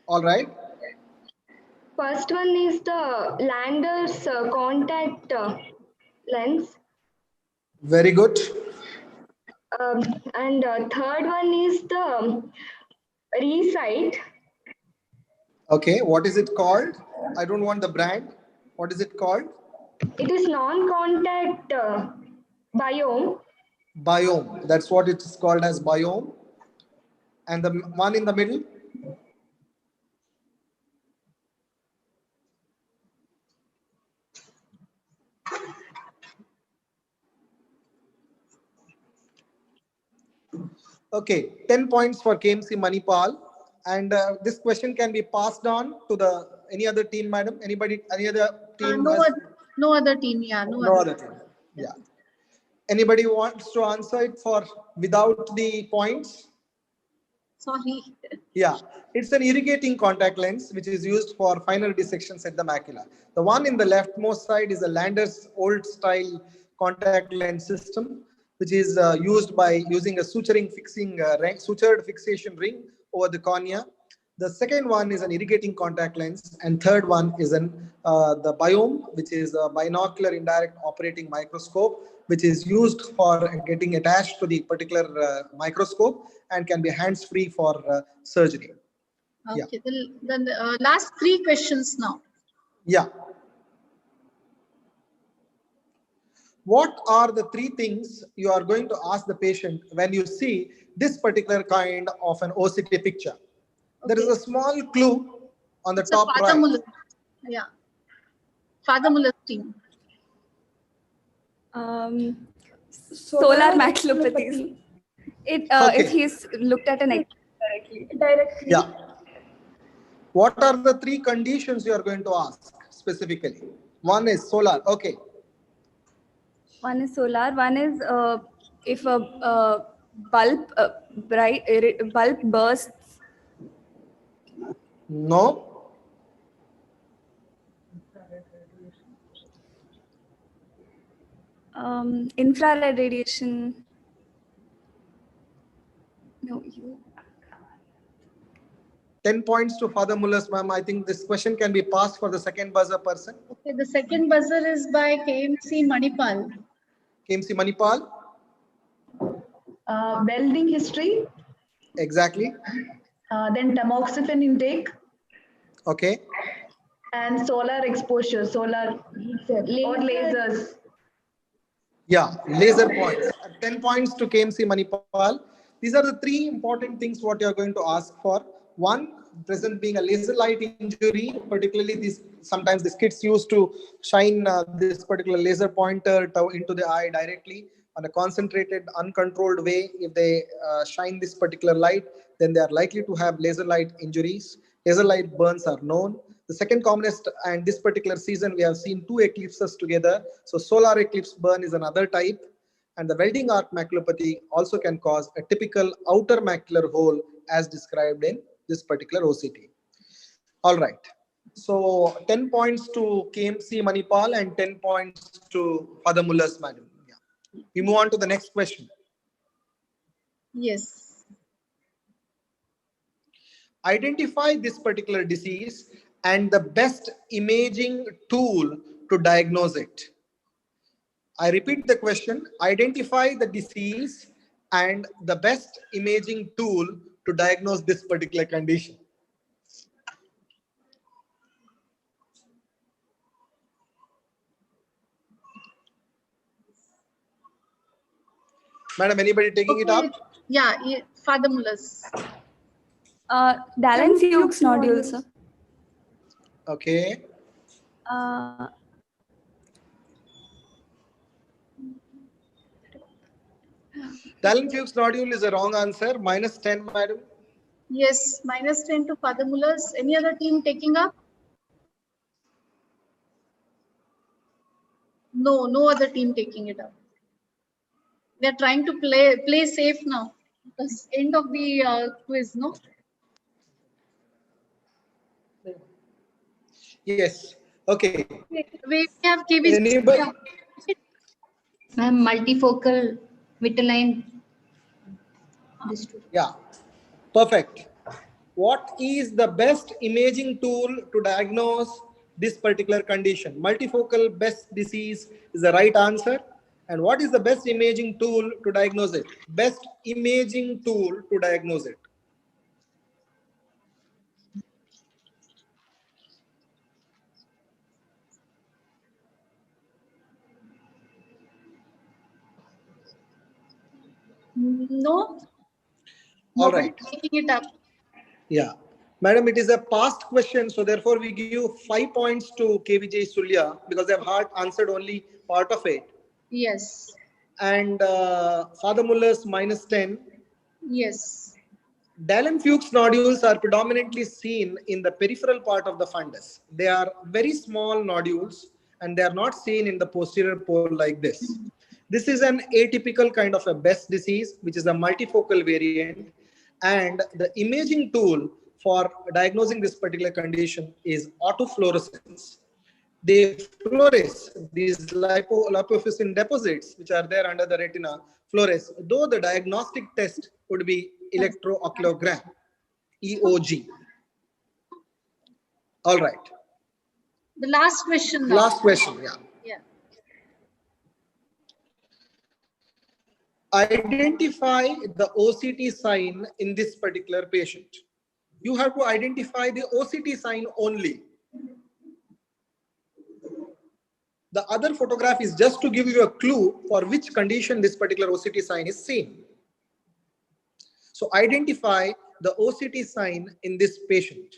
N: All right.
D: First one is the Lander's contact lens.
N: Very good.
D: And third one is the Resight.
N: Okay, what is it called? I don't want the brand. What is it called?
D: It is non-contact biome.
N: Biome. That's what it's called as biome. And the one in the middle? Okay, 10 points for KMC Manipal. And this question can be passed on to the any other team, madam? Anybody, any other team?
A: No other team, yeah.
N: No other team. Yeah. Anybody wants to answer it for without the points?
A: Sorry.
N: Yeah, it's an irrigating contact lens which is used for finer dissections at the macula. The one in the leftmost side is a Lander's old style contact lens system, which is used by using a sutured fixation ring over the cornea. The second one is an irrigating contact lens, and third one is the biome, which is a binocular indirect operating microscope, which is used for getting attached to the particular microscope and can be hands-free for surgery.
A: Okay, yeah. Then the last three questions now.
N: Yeah. What are the three things you are going to ask the patient when you see this particular kind of an OCT picture? Okay. There is a small clue on the top right.
A: Muller. Yeah. Father Muller's team.
K: Solar maculopathy. If he's looked at an X-ray directly.
N: Yeah. What are the three conditions you are going to ask specifically? One is solar. Okay.
K: One is solar. One is if a bulb bursts.
N: No.
K: Infrared radiation. No, you.
N: 10 points to Father Muller's, ma'am. I think this question can be passed for the second buzzer person.
A: Okay, the second buzzer is by KMC Manipal.
N: KMC Manipal.
H: Welding history.
N: Exactly.
H: Then tamoxifen intake.
N: Okay.
H: And solar exposure, solar or lasers.
N: Yeah, laser points. 10 points to KMC Manipal. These are the three important things what you are going to ask for. One, present being a laser light injury, particularly sometimes these kids used to shine this particular laser pointer into the eye directly on a concentrated, uncontrolled way. If they shine this particular light, then they are likely to have laser light injuries. Laser light burns are known. The second commonest, and this particular season, we have seen two eclipses together. So solar eclipse burn is another type. And the welding arc maculopathy also can cause a typical outer macular hole as described in this particular OCT. All right. So 10 points to KMC Manipal and 10 points to Father Muller's madam. Yeah. We move on to the next question.
A: Yes.
N: Identify this particular disease and the best imaging tool to diagnose it. I repeat the question. Identify the disease and the best imaging tool to diagnose this particular condition. Madam, anybody taking it up?
A: Yeah, Father Muller's.
K: Dallen-Fuchs nodule, sir.
N: Okay. Dallen-Fuchs nodule is a wrong answer. Minus 10, madam.
A: Yes, minus 10 to Father Muller's. Any other team taking up? No, no other team taking it up. We are trying to play safe now. It's end of the quiz, no?
N: Yes. Okay.
A: We have KVG.
M: Ma'am, multifocal vitelline.
N: Yeah. Perfect. What is the best imaging tool to diagnose this particular condition? Multifocal best disease is the right answer. And what is the best imaging tool to diagnose it? Best imaging tool to diagnose it.
A: No.
N: All right.
A: Taking it up.
N: Yeah. Madam, it is a past question. So therefore, we give you 5 points to KVJ Sulya because they have answered only part of it.
A: Yes.
N: And Father Muller's minus 10.
A: Yes.
N: Dallen-Fuchs nodules are predominantly seen in the peripheral part of the fundus. They are very small nodules and they are not seen in the posterior pole like this. This is an atypical kind of a Best disease, which is a multifocal variant. And the imaging tool for diagnosing this particular condition is autofluorescence. They fluoresce these lipofuscin deposits, which are there under the retina, fluoresce, though the diagnostic test would be electrooculogram, EOG. All right.
A: The last question now.
N: Last question, yeah. Identify the OCT sign in this particular patient. You have to identify the OCT sign only. The other photograph is just to give you a clue for which condition this particular OCT sign is seen. So identify the OCT sign in this patient.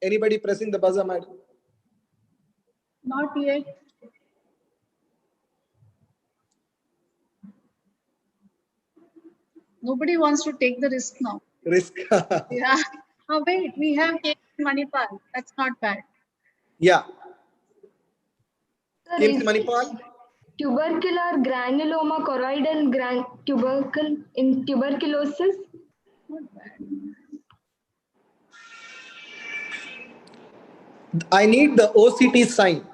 N: Anybody pressing the buzzer, madam?
A: Not yet. Nobody wants to take the risk now.
N: Risk.
A: Yeah. Oh, wait, we have Manipal. That's not bad.
N: Yeah.
D: Sir,
N: Manipal?
D: Tubercular granuloma choroidal tubercle in tuberculosis.
A: Not bad.
N: I need the OCT sign.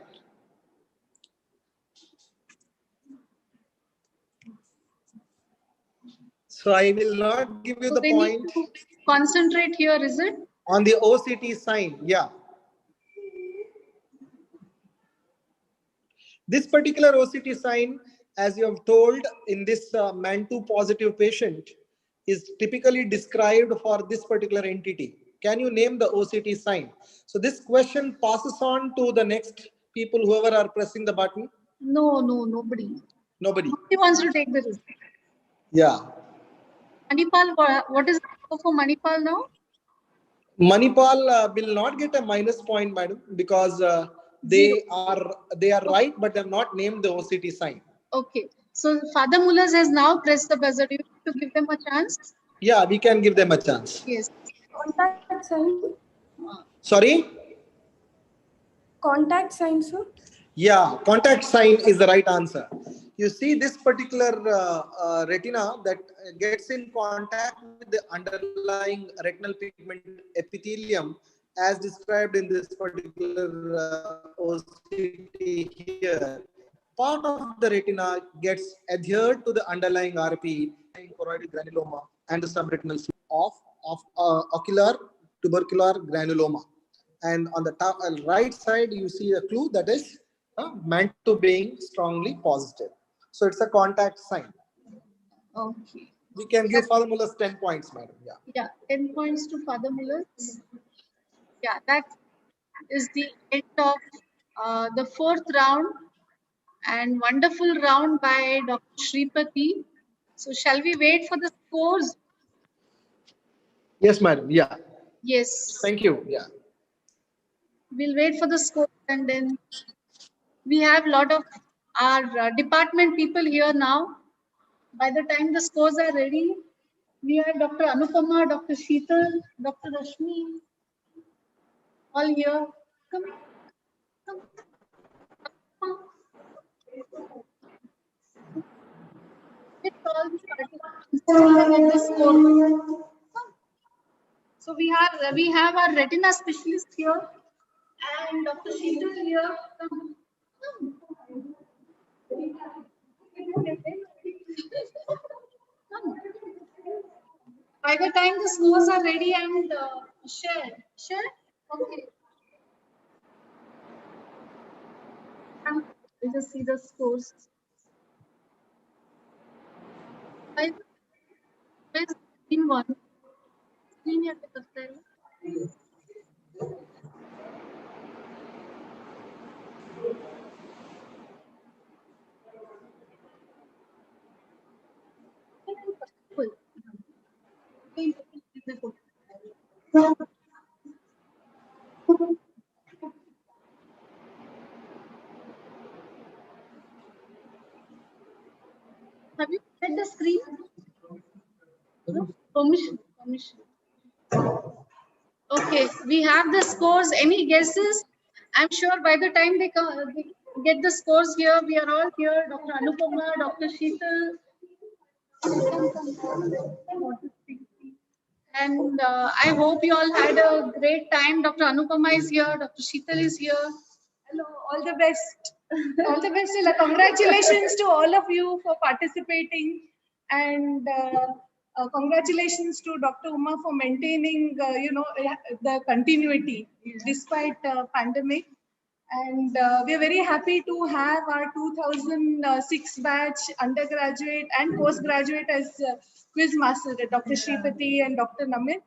N: So I will not give you the point.
A: Concentrate here, is it?
N: On the OCT sign, yeah. This particular OCT sign, as you have told in this MANTO positive patient, is typically described for this particular entity. Can you name the OCT sign? So this question passes on to the next people, whoever are pressing the button.
A: No, nobody.
N: Nobody.
A: Nobody wants to take the risk.
N: Yeah.
A: Manipal, what is the for Manipal now?
N: Manipal will not get a minus point, madam, because they are right, but they have not named the OCT sign.
A: Okay. So Father Muller's has now pressed the buzzer. Do you want to give them a chance?
N: Yeah, we can give them a chance.
A: Yes.
K: Contact sign.
N: Sorry?
K: Contact sign, sir?
N: Yeah, contact sign is the right answer. You see this particular retina that gets in contact with the underlying retinal pigment epithelium as described in this particular OCT here. Part of the retina gets adhered to the underlying RP, choroidal granuloma, and the subretinal of ocular tubercular granuloma. And on the top right side, you see a clue that is meant to being strongly positive. So it's a contact sign.
A: Okay.
N: We can give Father Muller's 10 points, madam. Yeah.
A: Yeah, 10 points to Father Muller's. Yeah, that is the end of the fourth round, and wonderful round by Dr. Shripati. So shall we wait for the scores?
N: Yes, madam. Yeah.
A: Yes.
N: Thank you. Yeah.
A: We'll wait for the scores, and then we have a lot of our department people here now. By the time the scores are ready, we have Dr. Anupama, Dr. Sheetal, Dr. Rashmi, all here. Come. With all the participants, the score. So we have our retina specialist here and Dr. Sheetal here. Come. By the time the scores are ready and share. Okay. We just see the scores. Where's the green one? Green here पे करता है. Have you set the screen? No? Permission. Okay, we have the scores. Any guesses? I'm sure by the time they get the scores here, we are all here. Dr. Anupama, Dr. Sheetal. And I hope you all had a great time. Dr. Anupama is here. Dr. Sheetal is here.
O: Hello, all the best. All the best. Congratulations to all of you for participating. And congratulations to Dr. Uma for maintaining, the continuity despite pandemic. And we are very happy to have our 2006 batch undergraduate and postgraduate as quiz master, Dr. Shripati and Dr. Namit.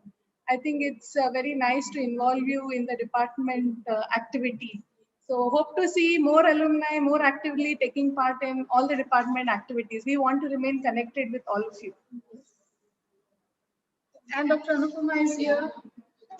O: I think it's very nice to involve you in the department activity. So hope to see more alumni more actively taking part in all the department activities. We want to remain connected with all of you.
A: And Dr. Anupama is here.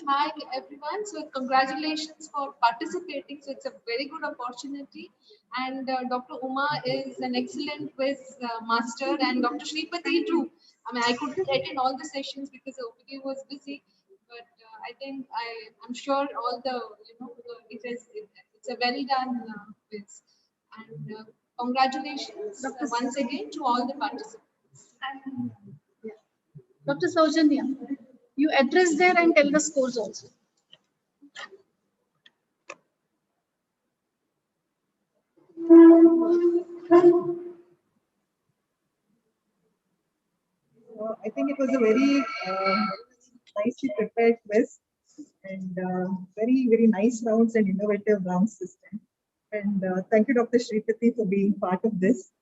P: Hi everyone. So congratulations for participating. So it's a very good opportunity. And Dr. Uma is an excellent quiz master, and Dr. Shripati too. I mean, I couldn't attend all the sessions because the OPD was busy, but I think I'm sure all the it's a well done quiz. And congratulations once again to all the participants.
A: Dr. Saujanya, you address there and tell the scores also.
I: I think it was a very nicely prepared quiz and very, very nice rounds and innovative round system. And thank you, Dr. Shripati, for being part of this.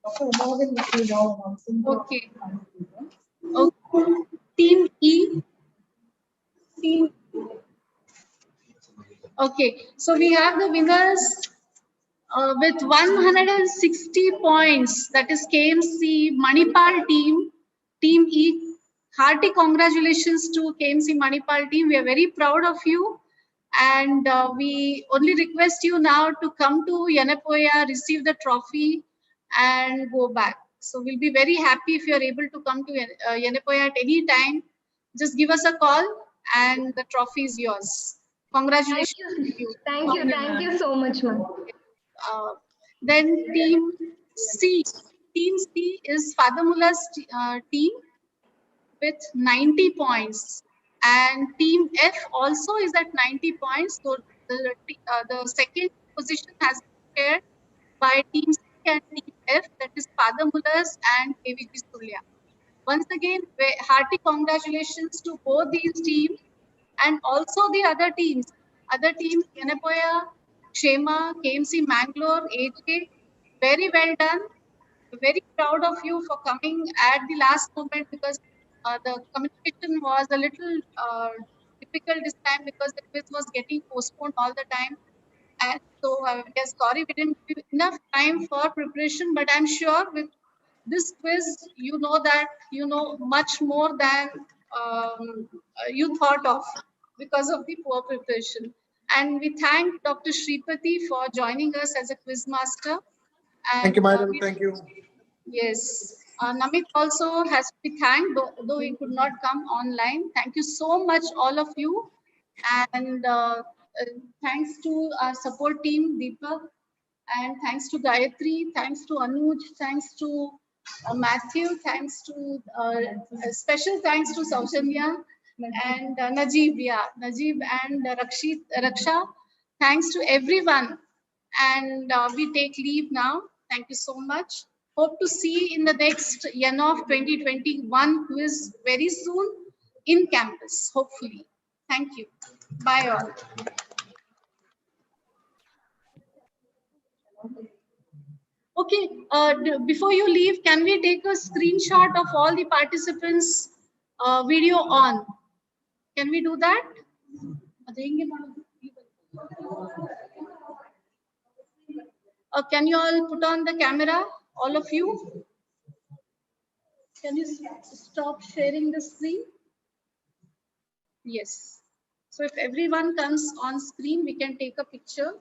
I: Dr. Uma will now announcing.
A: Okay. Okay. Team E. Okay, so we have the winners with 160 points. That is KMC Manipal team, Team E. Hearty congratulations to KMC Manipal team. We are very proud of you. And we only request you now to come to Yenapoya, receive the trophy and go back. So we'll be very happy if you are able to come to Yenapoya at any time. Just give us a call and the trophy is yours. Congratulations to you.
D: Thank you so much, ma'am.
A: Then team C. Team C is Father Mullah's team with 90 points. And team F also is at 90 points. So the second position has been shared by team C and team F, that is Father Mullah's and KVG Surya. Once again, hearty congratulations to both these teams and also the other teams. Other teams, Yenapoya, Shema, KMC Mangalore, AJ, very well done. Very proud of you for coming at the last moment, because the communication was a little difficult this time because the quiz was getting postponed all the time. And so we are sorry we didn't give enough time for preparation, but I'm sure with this quiz, you know that you know much more than you thought of because of the poor preparation. And we thank Dr. Shripati for joining us as a quiz master. And,
N: thank you, madam. Thank you.
A: Yes. Namit also has to be thanked, though he could not come online. Thank you so much, all of you. And thanks to our support team, Deepak, and thanks to Gayatri, thanks to Anuj, thanks to Matthew, thanks to special thanks to Saujanya and Najib, Najib and Raksha. Thanks to everyone. And we take leave now. Thank you so much. Hope to see in the next YANOF 2021 quiz very soon in campus, hopefully. Thank you. Bye all. Okay, before you leave, can we take a screenshot of all the participants' video on? Can we do that? Can you all put on the camera, all of you? Can you stop sharing the screen? Yes. So if everyone comes on screen, we can take a picture.